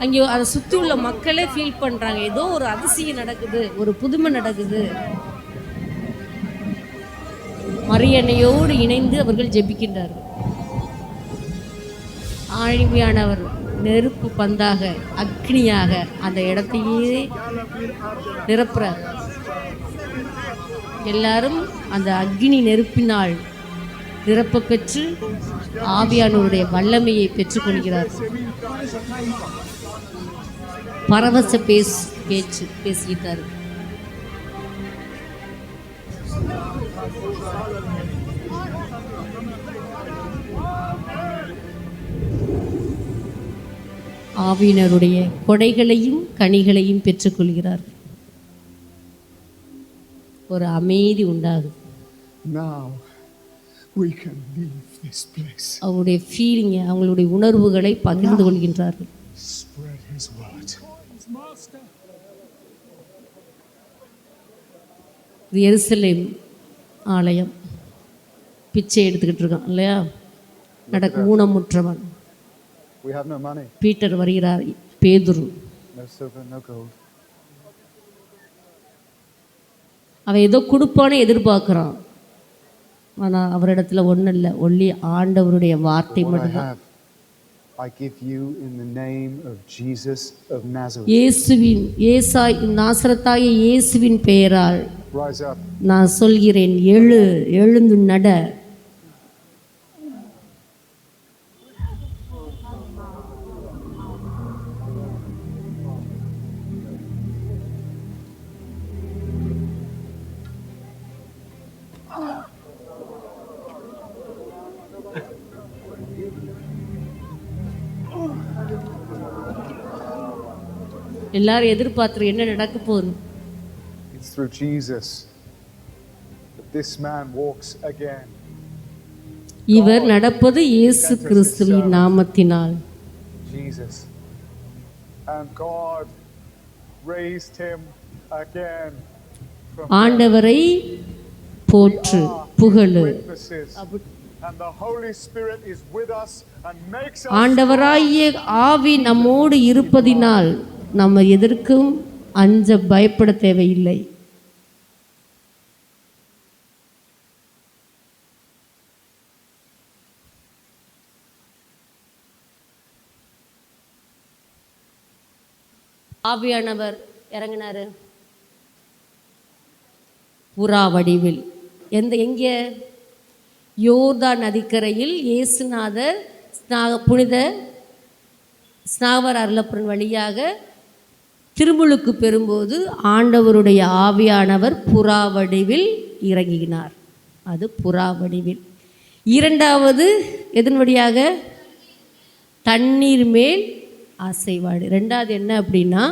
அங்கே அதை சுற்றி உள்ள மக்களே ஃபீல் பண்ணுறாங்க, ஏதோ ஒரு அதிசயம் நடக்குது, ஒரு புதுமை நடக்குது. மரியன்னையோடு இணைந்து அவர்கள் ஜெபிக்கின்றார்கள். ஆழ்மையானவர் நெருப்பு பந்தாக, அக்னியாக அந்த இடத்தையே நிரப்புறார். எல்லாரும் அந்த அக்னி நெருப்பினால் நிரப்ப பெற்று ஆவியானவருடைய வல்லமையை பெற்றுக்கொள்கிறார். பரவச பேச்சு பேசிட்டார். ஆவியினருடைய கொடைகளையும் கனிகளையும் பெற்றுக்கொள்கிறார். ஒரு அமைதி உண்டாகுது. அவருடைய ஃபீலிங், அவங்களுடைய உணர்வுகளை பகிர்ந்து கொள்கின்றார்கள். எருசலேம் ஆலயம் பிச்சை எடுத்துக்கிட்டு இருக்கான் இல்லையா? நடக்க ஊனமுற்றவன் பீட்டர் வருகிறார். பேதுரு அவன் ஏதோ கொடுப்பான்னு எதிர்பார்க்குறான். ஆனால் அவரிடத்துல ஒன்றும் இல்லை, ஒன்லி ஆண்டவருடைய வார்த்தை What I மட்டும்தான். have, I give you in the name of Jesus of Nazareth. இயேசுவின் நாசரத்தாகிய இயேசுவின் பெயரால் Rise up. நான் சொல்கிறேன், எழுந்து நட. எல்லாரும் எதிர்பார்த்து என்ன நடக்க போகுது? It's through Jesus that this man walks again. இவர் நடப்பது இயேசு கிறிஸ்துவின் நாமத்தினால். Jesus. And God raised him again. ஆண்டவரை போற்று, Pugazh. Witnesses. And the Holy Spirit is with us and makes us. ஆண்டவராகிய ஆவி நம்மோடு இருப்பதினால் நம்ம எதற்கும் அஞ்ச பயப்பட தேவையில்லை. ஆவியானவர் இறங்கினாரு புறா வடிவில். எங்கே? யோர்தான் நதிக்கரையில் இயேசுநாதர் புனித ஸ்நாவர் அருளப்பன் வழியாக திருமுழுக்கு பெறும்போது ஆண்டவருடைய ஆவியானவர் புறா வடிவில் இறங்கினார். அது புறா வடிவில். இரண்டாவது எதன் வழியாக? தண்ணீர் மேல் அசைவாடு. ரெண்டாவது என்ன அப்படின்னா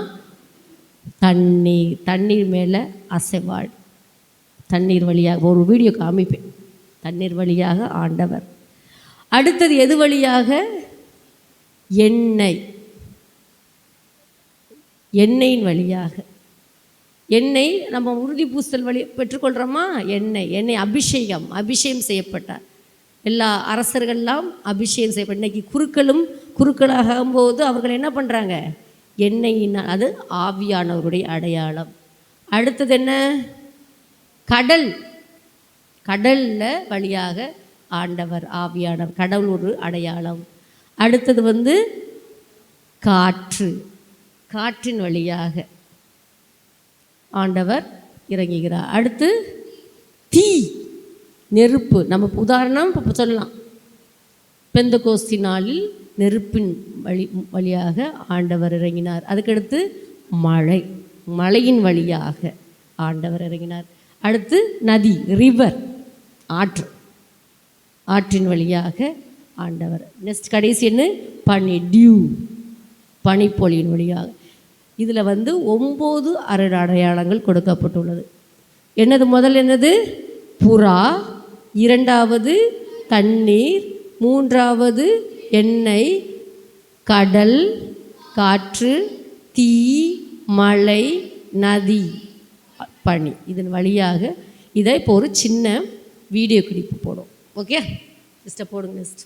தண்ணீர் மேலே அசைவாடு. தண்ணீர் வழியாக ஒரு வீடியோ காமிப்பேன். தண்ணீர் வழியாக ஆண்டவர். அடுத்தது எது வழியாக? எண்ணெயின் வழியாக. எண்ணெய் நம்ம உறுதி பூசல் வழி பெற்றுக்கொள்கிறோமா? எண்ணெய் அபிஷேகம் செய்யப்பட்டார். எல்லா அரசர்கள்லாம் அபிஷேகம் செய்யப்பட்ட. இன்னைக்கு குருக்களாகும்போது அவர்கள் என்ன பண்ணுறாங்க? எண்ணெயினால். அது ஆவியானவருடைய அடையாளம். அடுத்தது என்ன? கடலில் வழியாக ஆண்டவர் ஆவியானவர். கடவுள் ஒரு அடையாளம். அடுத்தது காற்றின் வழியாக ஆண்டவர் இறங்குகிறார். அடுத்து நெருப்பு. நம்ம உதாரணம் இப்போ சொல்லலாம், பெந்தகோஸ்தி நாளில் நெருப்பின் வழியாக ஆண்டவர் இறங்கினார். அதுக்கடுத்து மழையின் வழியாக ஆண்டவர் இறங்கினார். அடுத்து நதி, ரிவர், ஆற்றின் வழியாக ஆண்டவர். நெக்ஸ்ட் கடைசி என்ன? பனிப்பொழியின் வழியாக. இதில் 9 அடையாளங்கள் கொடுக்கப்பட்டுள்ளது. முதல் என்னது? புறா. இரண்டாவது தண்ணீர். மூன்றாவது எண்ணெய், கடல், காற்று, தீ, மழை, நதி, பனி. இதன் வழியாக இதை இப்போ ஒரு சின்ன வீடியோ கிளிப்பு போடும். ஓகே, நெக்ஸ்ட்டை போடுங்க. நெக்ஸ்ட்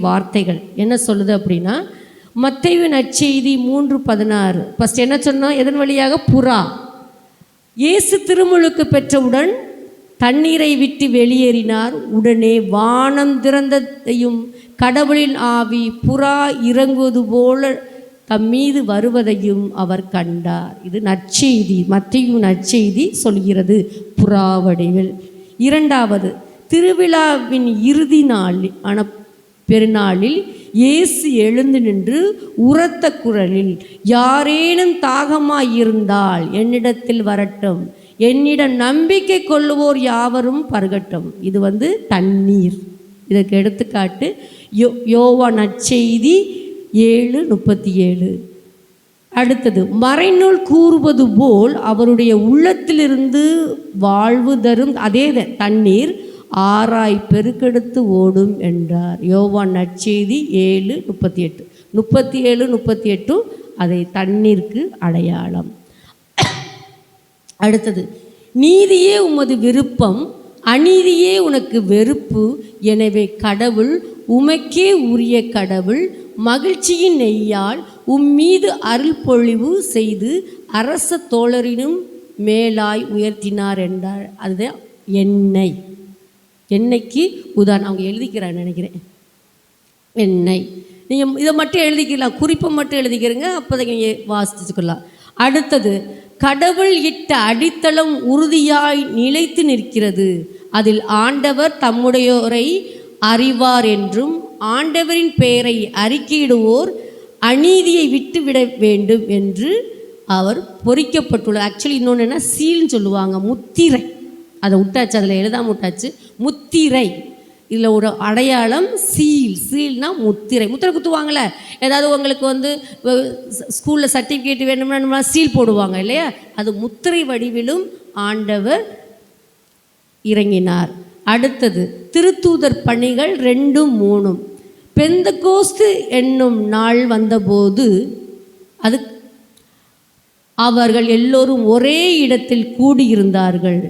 வார்த்தைகள் என்ன சொல்லுது அப்படின்னா, மத்தேயு நற்செய்தி 3:16. ஃபர்ஸ்ட் என்ன சொன்னால், எதன் வழியாக? புறா. இயேசு திருமுழுக்கு பெற்றவுடன் தண்ணீரை விட்டு வெளியேறினார். உடனே வானம் திறந்ததையும் கடவுளின் ஆவி புறா இறங்குவது போல தம் மீது வருவதையும் அவர் கண்டார். இது நற்செய்தி, மத்தேயு நற்செய்தி சொல்கிறது புறா வடிவில். இரண்டாவது, திருவிழாவின் இறுதி நாள் பெருநாளில் இயேசு எழுந்து நின்று உரத்த குரலில், யாரேனும் தாகமாயிருந்தால் என்னிடத்தில் வரட்டும், என்னிடம் நம்பிக்கை கொள்ளுவோர் யாவரும் பருகட்டும். இது தண்ணீர். இதற்கு எடுத்துக்காட்டு யோவான் நற்செய்தி 7:37. அடுத்தது, மறைநூல் கூறுவது போல் அவருடைய உள்ளத்திலிருந்து வாழ்வு தரும் அதே தண்ணீர் ஆராய் பெருக்கெடுத்து ஓடும் என்றார். யோவான் நற்செய்தி 7:38. 37-38 அதை தண்ணீருக்கு அடையாளம். அடுத்தது, நீதியே உமது விருப்பம், அநீதியே உனக்கு வெறுப்பு, எனவே கடவுள் உமக்கே உரிய கடவுள், மகிழ்ச்சியின் நெய்யால் உம்மீது அருள் பொழிவு செய்து அரச தோழரினும் மேலாய் உயர்த்தினார் என்றார். அதுதான் எண்ணெய். எண்ணெய்க்கு உதாரணம் அவங்க எழுதிக்கிறான்னு நினைக்கிறேன். எண்ணெய் நீங்கள் இதை மட்டும் எழுதிக்கலாம், குறிப்பை மட்டும் எழுதிக்கிறீங்க, அப்போதை நீங்கள் வாசிச்சுக்கலாம். அடுத்தது, கடவுள் இட்ட அடித்தளம் உறுதியாய் நிலைத்து நிற்கிறது, அதில் ஆண்டவர் தம்முடையோரை அறிவார் என்றும் ஆண்டவரின் பெயரை அறிக்கையிடுவோர் அநீதியை விட்டுவிட வேண்டும் என்று அவர் பொறிக்கப்பட்டுள்ளார். ஆக்சுவலி இன்னொன்று என்ன, சீல்னு சொல்லுவாங்க, முத்திரை. அதை விட்டாச்சு, அதில் எழுதாம விட்டாச்சு. முத்திரை, இதில் ஒரு அடையாளம் சீல். சீல்னா முத்திரை. முத்திரை குத்துவாங்கள்ல, ஏதாவது உங்களுக்கு வந்து ஸ்கூலில் சர்டிஃபிகேட் வேணும்னா சீல் போடுவாங்க இல்லையா, அது முத்திரை வடிவிலும் ஆண்டவர் இறங்கினார். அடுத்தது, திருத்தூதர் பணிகள் 2:3. பெந்தகோஸ்து என்னும் நாள் வந்தபோது அது அவர்கள் எல்லோரும் ஒரே இடத்தில் கூடியிருந்தார்கள்.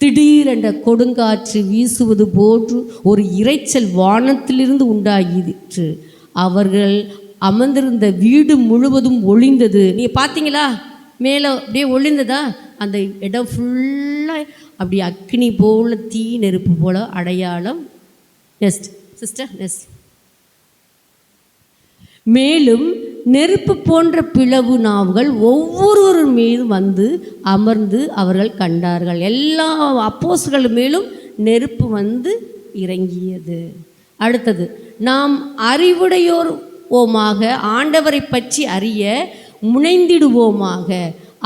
திடீரென்ற கொடுங்காற்று வீசுவது போன்று ஒரு இரைச்சல் வானத்திலிருந்து உண்டாகிற்று. அவர்கள் அமர்ந்திருந்த வீடு முழுவதும் ஒளிந்தது. நீங்கள் பார்த்தீங்களா, மேலே அப்படியே ஒளிந்ததா, அந்த இடம் ஃபுல்லாக அப்படி அக்னி போல், தீ நெருப்பு போல் அடையாளம். Next sister, next. மேலும் நெருப்பு போன்ற பிளவு நாவுகள் ஒவ்வொருவர் மீதும் வந்து அமர்ந்து அவர்கள் கண்டார்கள். எல்லா அப்போஸ்தலர்கள் மேலும் நெருப்பு வந்து இறங்கியது. அடுத்தது, நாம் அறிவுடையோர்வோமாக ஆண்டவரை பற்றி அறிய முனைந்திடுவோமாக.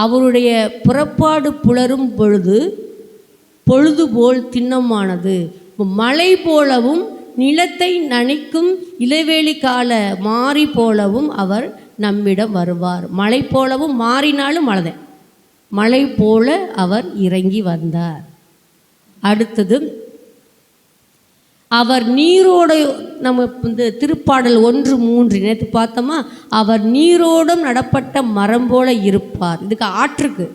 அவருடைய புறப்பாடு புலரும் பொழுது போல் திண்ணமானது, மழை போலவும் நிலத்தை நனைக்கும் இளவேலி கால மாறி போலவும் அவர் நம்மிடம் வருவார். மழை போலவும், மாறினாலும் மழை, மழை போல அவர் இறங்கி வந்தார். அடுத்தது, அவர் நீரோட, நம்ம இந்த திருப்பாடல் 1:3 நேற்று பார்த்தோமா, அவர் நீரோடும் நடப்பட்ட மரம் போல இருப்பார். இதுக்கு ஆற்றுக்கு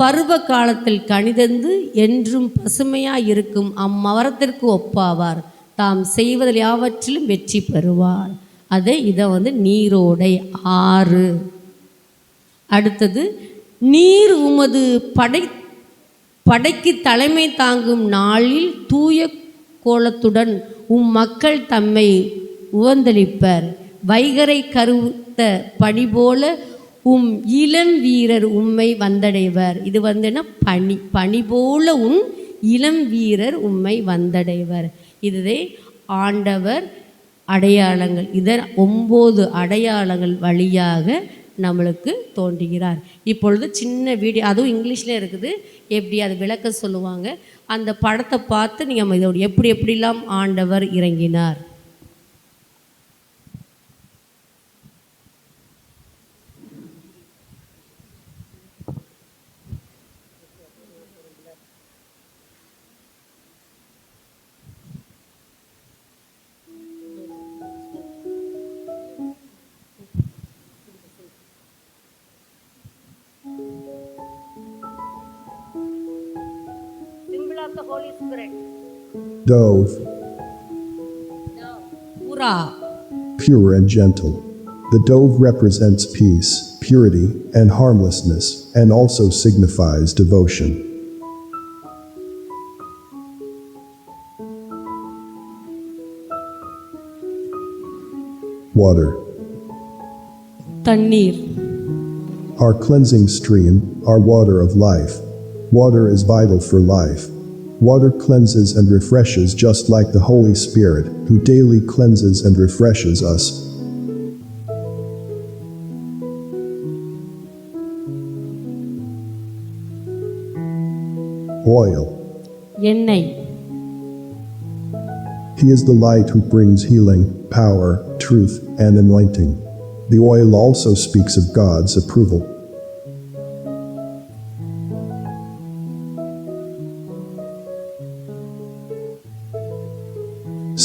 பருவ காலத்தில் கனிதந்து என்றும் பசுமையாக இருக்கும் அம்மரத்திற்கு ஒப்பாவார். தாம் செய்வதில் யாவற்றிலும் வெற்றி பெறுவார். இதை வந்து நீரோடை, ஆறு. அடுத்தது, நீர் உமது படைக்கு தலைமை தாங்கும் நாளில் தூய கோலத்துடன் மக்கள் தம்மை உவந்தளிப்பர். வைகரை கருத்த பனி போல இளம் வீரர் உம்மை வந்தடைவர். இது வந்துன்னா பனி போல இளம் வீரர் உம்மை வந்தடைவர். இதுவே ஆண்டவர் அடையாளங்கள். இதை 9 அடையாளங்கள் வழியாக நம்மளுக்கு தோன்றுகிறார். இப்பொழுது சின்ன வீடியோ, அதுவும் இங்கிலீஷில் இருக்குது, எப்படி அது விளக்க சொல்லுவாங்க. அந்த படத்தை பார்த்து நீங்கள் இதோட எப்படிலாம் ஆண்டவர் இறங்கினார். The Holy Spirit. Dove. Pura. Pure and gentle. The dove represents peace, purity, and harmlessness, and also signifies devotion. Water. Tannir. Our cleansing stream, our water of life. Water is vital for life. Water cleanses and refreshes just like the Holy Spirit, who daily cleanses and refreshes us. Oil. எண்ணெய். He is the light who brings healing, power, truth, and anointing. The oil also speaks of God's approval.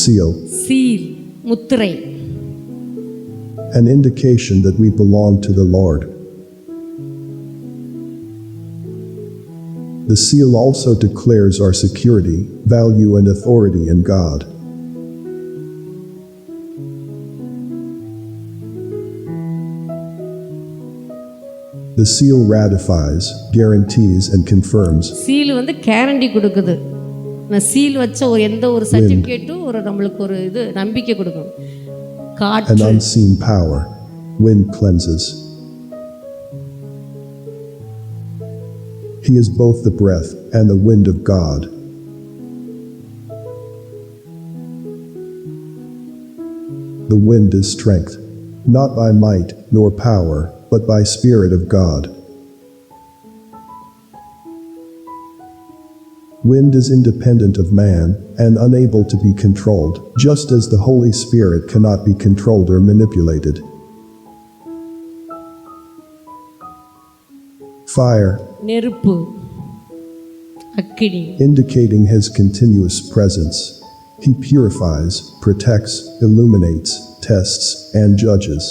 Seal. Seal. முத்திரை. An indication that we belong to the Lord. The seal also declares our security, value, and authority in God. The seal ratifies, guarantees, and confirms. Seal வந்து கேரண்டி கொடுக்குது. நான் சீல் வச்ச ஒரு எந்த ஒரு சர்டிஃபிகேட்டும் ஒரு நம்மளுக்கு ஒரு இது நம்பிக்கை கொடுக்கும். An காற்று unseen power. Wind cleanses. He is both the breath and the wind of God. The wind is strength, not by might nor power, but by Spirit of God. Wind is independent of man and unable to be controlled, just as the Holy Spirit cannot be controlled or manipulated. Fire, நெருப்பு அக்கினி indicating his continuous presence. He purifies, protects, illuminates, tests, and judges.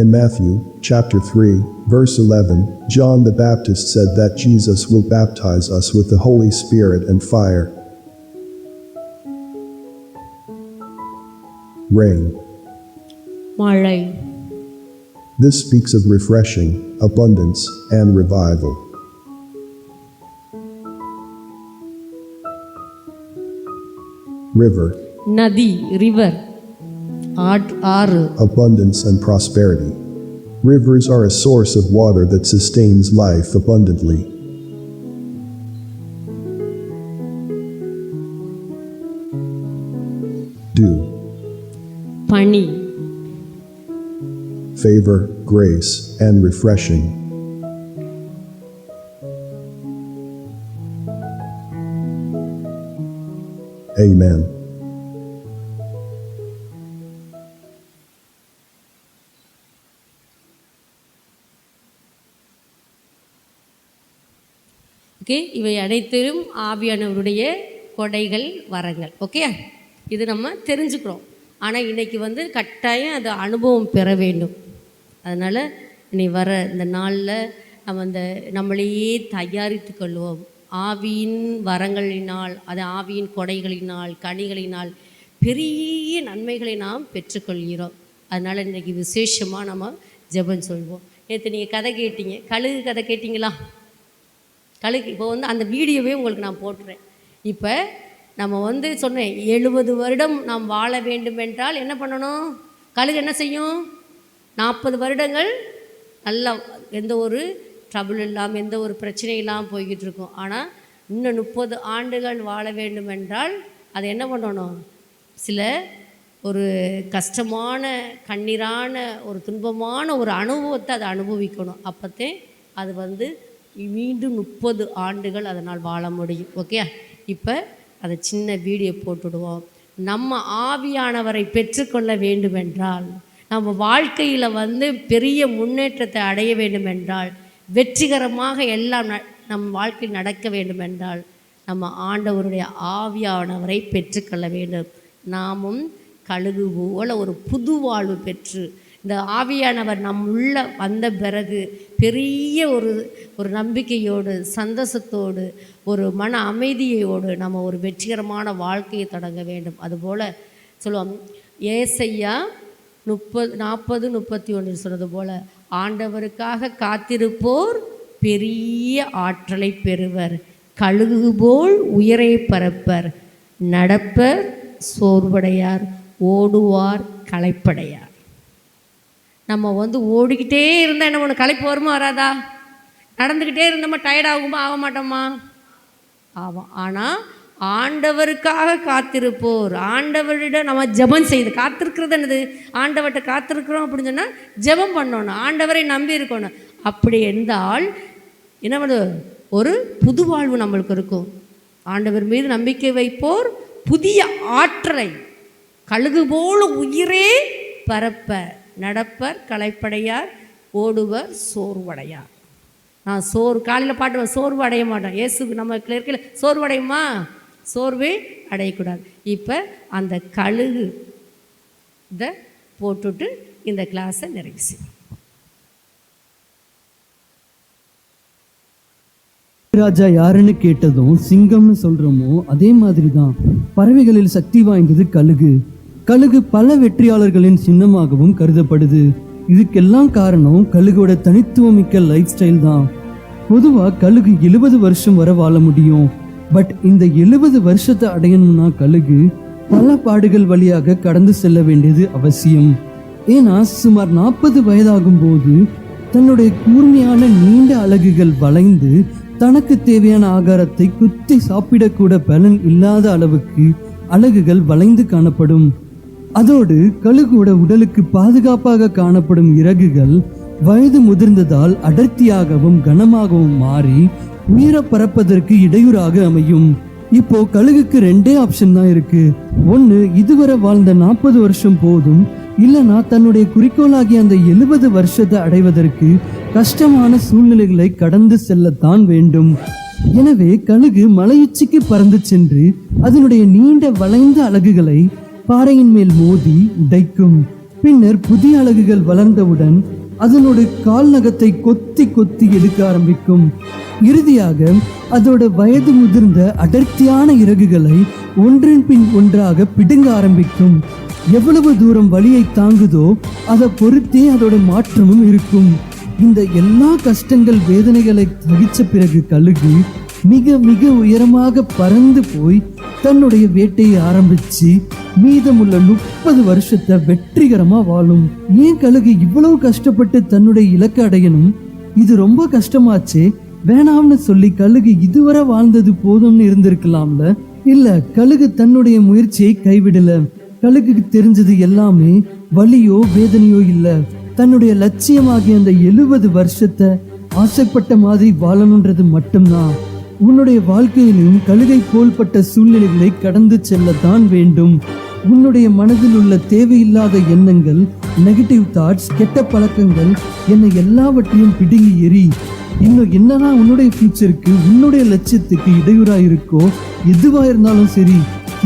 In Matthew, chapter 3, verse 11, John the Baptist said that Jesus will baptize us with the Holy Spirit and fire. Rain. மழை This speaks of refreshing, abundance, and revival. River, நதி ரிவர் ஆறு abundance and prosperity. Rivers are a source of water that sustains life abundantly. Dew, பனி favor, grace, and refreshing. Amen. Okay, இவை அனைத்திலும் ஆவியானவருடைய கொடைகள் வரங்கள். ஓகே, இது நம்ம தெரிஞ்சுக்கிறோம். ஆனால் இன்றைக்கி வந்து கட்டாயம் அது அனுபவம் பெற வேண்டும். அதனால் இனி வர இந்த நாளில் நம்ம நம்மளையே தயாரித்து கொள்வோம். ஆவியின் வரங்களினால், அது ஆவியின் கொடைகளினால், கனிகளினால் பெரிய நன்மைகளை நாம் பெற்றுக்கொள்கிறோம். அதனால் இன்றைக்கி விசேஷமாக நம்ம ஜெபம் சொல்வோம். நேற்று நீங்கள் கதை கேட்டீங்க, கழுகு கதை கேட்டிங்களா? கழுகு இப்போ வந்து அந்த வீடியோவே உங்களுக்கு நான் போட்டுறேன். இப்போ நம்ம சொன்னேன் 70 வருடம் நாம் வாழ வேண்டுமென்றால் என்ன பண்ணணும்? கழுகு என்ன செய்யும்? 40 வருடங்கள் நல்லா எந்த ஒரு ட்ரபிள் இல்லாமல், எந்த ஒரு பிரச்சனையும் இல்லாமல் போய்கிட்டு இருக்கும். ஆனால் இன்னும் 30 ஆண்டுகள் வாழ வேண்டுமென்றால் அதை என்ன பண்ணணும்? சில ஒரு கஷ்டமான, கண்ணீரான, ஒரு துன்பமான ஒரு அனுபவத்தை அதை அனுபவிக்கணும். அப்போத்தே அது மீண்டும் 30 ஆண்டுகள் அதனால் வாழ முடியும். ஓகே, இப்போ அதை சின்ன வீடியோ போட்டுடுவோம். நம்ம ஆவியானவரை பெற்றுக்கொள்ள வேண்டுமென்றால், நம்ம வாழ்க்கையில் பெரிய முன்னேற்றத்தை அடைய வேண்டுமென்றால், வெற்றிகரமாக எல்லாம் நம் வாழ்க்கையில் நடக்க வேண்டுமென்றால், நம்ம ஆண்டவருடைய ஆவியானவரை பெற்றுக்கொள்ள வேண்டும். நாமும் கழுகு போல ஒரு புது வாழ்வு பெற்று, இந்த ஆவியானவர் நம் உள்ள வந்த பிறகு பெரிய ஒரு நம்பிக்கையோடு, சந்தோஷத்தோடு, ஒரு மன அமைதியோடு நம்ம ஒரு வெற்றிகரமான வாழ்க்கையை தொடங்க வேண்டும். அதுபோல் சொல்லுவோம், ஏசையா 40:31 சொன்னது போல், ஆண்டவருக்காக காத்திருப்போர் பெரிய ஆற்றலை பெறுவர், கழுகு போல் உயரை பரப்பர், நடப்பர் சோர்வடையார், ஓடுவார் களைப்படையார். நம்ம ஓடிக்கிட்டே இருந்தால் என்ன பண்ண, களைப்பு வருமா வராதா? நடந்துக்கிட்டே இருந்தோமா டயர்ட் ஆகுமா? ஆக மாட்டோமா? ஆமாம். ஆனால் ஆண்டவருக்காக காத்திருப்போர், ஆண்டவரிடம் நம்ம ஜெபம் செய்து காத்திருக்கிறது என்னது? ஆண்டவர்கிட்ட காத்திருக்கிறோம் அப்படின்னு சொன்னால் ஜெபம் பண்ணணும், ஆண்டவரை நம்பி இருக்கணும். அப்படி இருந்தால் என்ன பண்ணுது? ஒரு புது வாழ்வு நம்மளுக்கு இருக்கும். ஆண்டவர் மீது நம்பிக்கை வைப்போர் புதிய ஆற்றலை, கழுகு போல உயிரே பரப்ப, நடப்பர் களைப்படையார், ஓடுவர் சோர்வடையார். நான் காலையில் பாட்டுவேன், சோர்வு அடைய மாட்டேன். இயேசுக்கு நம்ம இருக்கையில் சோர்வு அடையுமா? சோர்வே அடையக்கூடாது. இப்போ அந்த கழுகு இதை போட்டுட்டு இந்த கிளாஸை நிறைவு செய்யும். ராஜா யாருன்னு கேட்டதும் சிங்கம்னு சொல்றோமோ அதே மாதிரி தான். பறவைகளில் சக்தி வாய்ந்தது கழுகு. கழுகு பல வெற்றியாளர்களின் சின்னமாகவும் கருதப்படுது. இதுக்கெல்லாம் காரணம் கழுகோட தனித்துவமிக்க லைஃப் ஸ்டைல் தான். பொதுவா கழுகு 70 வருஷம் வரை வாழ முடியும். பட் இந்த 70 வருஷத்தை அடையணும்னா கழுகு பல பாடுகள் வழியாக கடந்து செல்ல வேண்டியது அவசியம். ஏன்னா சுமார் 40 வயதாகும் போது தன்னுடைய கூர்மையான நீண்ட அலகுகள் வளைந்து தனக்கு தேவையான ஆகாரத்தை குத்தி சாப்பிடக்கூட பலன் இல்லாத அளவுக்கு அலகுகள் வளைந்து காணப்படும். அதோடு கழுகோட உடலுக்கு பாதுகாப்பாக காணப்படும் இறகுகள் வயது முதிர்ந்ததால் அடர்த்தியாகவும் கனமாகவும் மாறி உயர பறப்பதற்கு இடையூறாக அமையும். இப்போ கழுகுக்கு 2 ஆப்ஷன் தான் இருக்கு. ஒன்று, இதுவரை வாழ்ந்த 40 வருஷம் போதும், இல்லைனா தன்னுடைய குறிக்கோளாகிய அந்த 70 வருஷத்தை அடைவதற்கு கஷ்டமான சூழ்நிலைகளை கடந்து செல்லத்தான் வேண்டும். எனவே கழுகு மலையுச்சிக்கு பறந்து சென்று அதனுடைய நீண்ட வளைந்த அலகுகளை பாறையின் மேல் மோதி உடைக்கும். பின்னர் புதிய அலகுகள் வளர்ந்தவுடன் அதனோட கால் நகத்தை கொத்தி கொத்தி எடுக்க ஆரம்பிக்கும். இறுதியாக அதோட வயது முதிர்ந்த அடர்த்தியான இறகுகளை ஒன்றின் பின் ஒன்றாக பிடுங்க ஆரம்பிக்கும். எவ்வளவு தூரம் வலியை தாங்குதோ அதை பொறுத்தே அதோட மாற்றமும் இருக்கும். இந்த எல்லா கஷ்டங்கள் வேதனைகளை சகிச்ச பிறகு கழுகு மிக மிக உயரமாக பறந்து போய் தன்னுடைய வேட்டையை ஆரம்பிச்சு மீதமுள்ள 30 வருஷத்தை வெற்றிகரமா வாழும். ஏன் கழுகு இவ்வளவு கஷ்டப்பட்டு தன்னுடைய இலக்கை அடையணும்? இது ரொம்ப கஷ்டமாச்சே, வேணாம்னு சொல்லி கழுகு இதுவரை வாழ்ந்தது போதும்னு இருந்திருக்கலாம்ல. இல்ல, கழுகு தன்னுடைய முயற்சியை கைவிடல. கழுகுக்கு தெரிஞ்சது எல்லாமே வலியோ வேதனையோ இல்ல, தன்னுடைய லட்சியமாகிய அந்த 70 வருஷத்தை ஆசைப்பட்ட மாதிரி வாழணுன்றது மட்டும்தான். உன்னுடைய வாழ்க்கையிலும் கழுகை போல்பட்ட சூழ்நிலைகளை கடந்து செல்லத்தான் வேண்டும். உன்னுடைய மனதில் உள்ள தேவையில்லாத எண்ணங்கள், நெகட்டிவ் தாட்ஸ், கெட்ட பழக்கங்கள் என்ன எல்லாவற்றையும் பிடுங்கி எறி. இன்னும் என்னதான் உன்னுடைய ஃபியூச்சருக்கு, உன்னுடைய லட்சியத்துக்கு இடையூறா இருக்கோ எதுவா இருந்தாலும் சரி,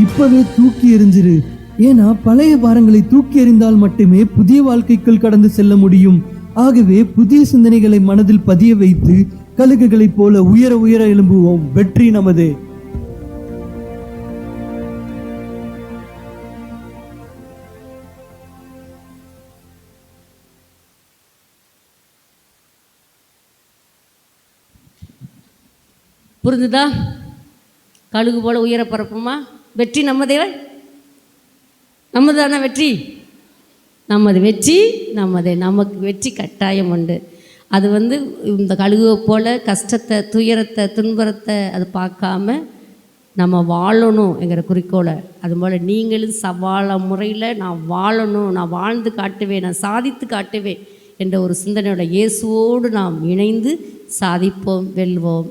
இப்பவே தூக்கி எறிஞ்சிரு. ஏன்னா பழைய பாரங்களை தூக்கி எறிந்தால் மட்டுமே புதிய வாழ்க்கைக்குள் கடந்து செல்ல முடியும். ஆகவே புதிய சிந்தனைகளை மனதில் பதிய வைத்து கழுகுகளைப் போல உயர உயர எழும்புவோம். வெற்றி நமதே. புரிஞ்சுதா? கழுகு போல உயர பரப்புமா? வெற்றி நம்மதே. நம்மதான வெற்றி? நமது வெற்றி நம்மதே. நமக்கு வெற்றி கட்டாயம் உண்டு. அது இந்த கழுகுவை போல் கஷ்டத்தை, துயரத்தை, துன்பரத்தை அது பார்க்காம நம்ம வாழணுங்கிற குறிக்கோளை, அதுபோல் நீங்களும் சவால முறையில் நான் வாழணும், நான் வாழ்ந்து காட்டுவேன், நான் சாதித்து காட்டுவேன் என்ற ஒரு சிந்தனையோட இயேசுவோடு நாம் இணைந்து சாதிப்போம், வெல்வோம்.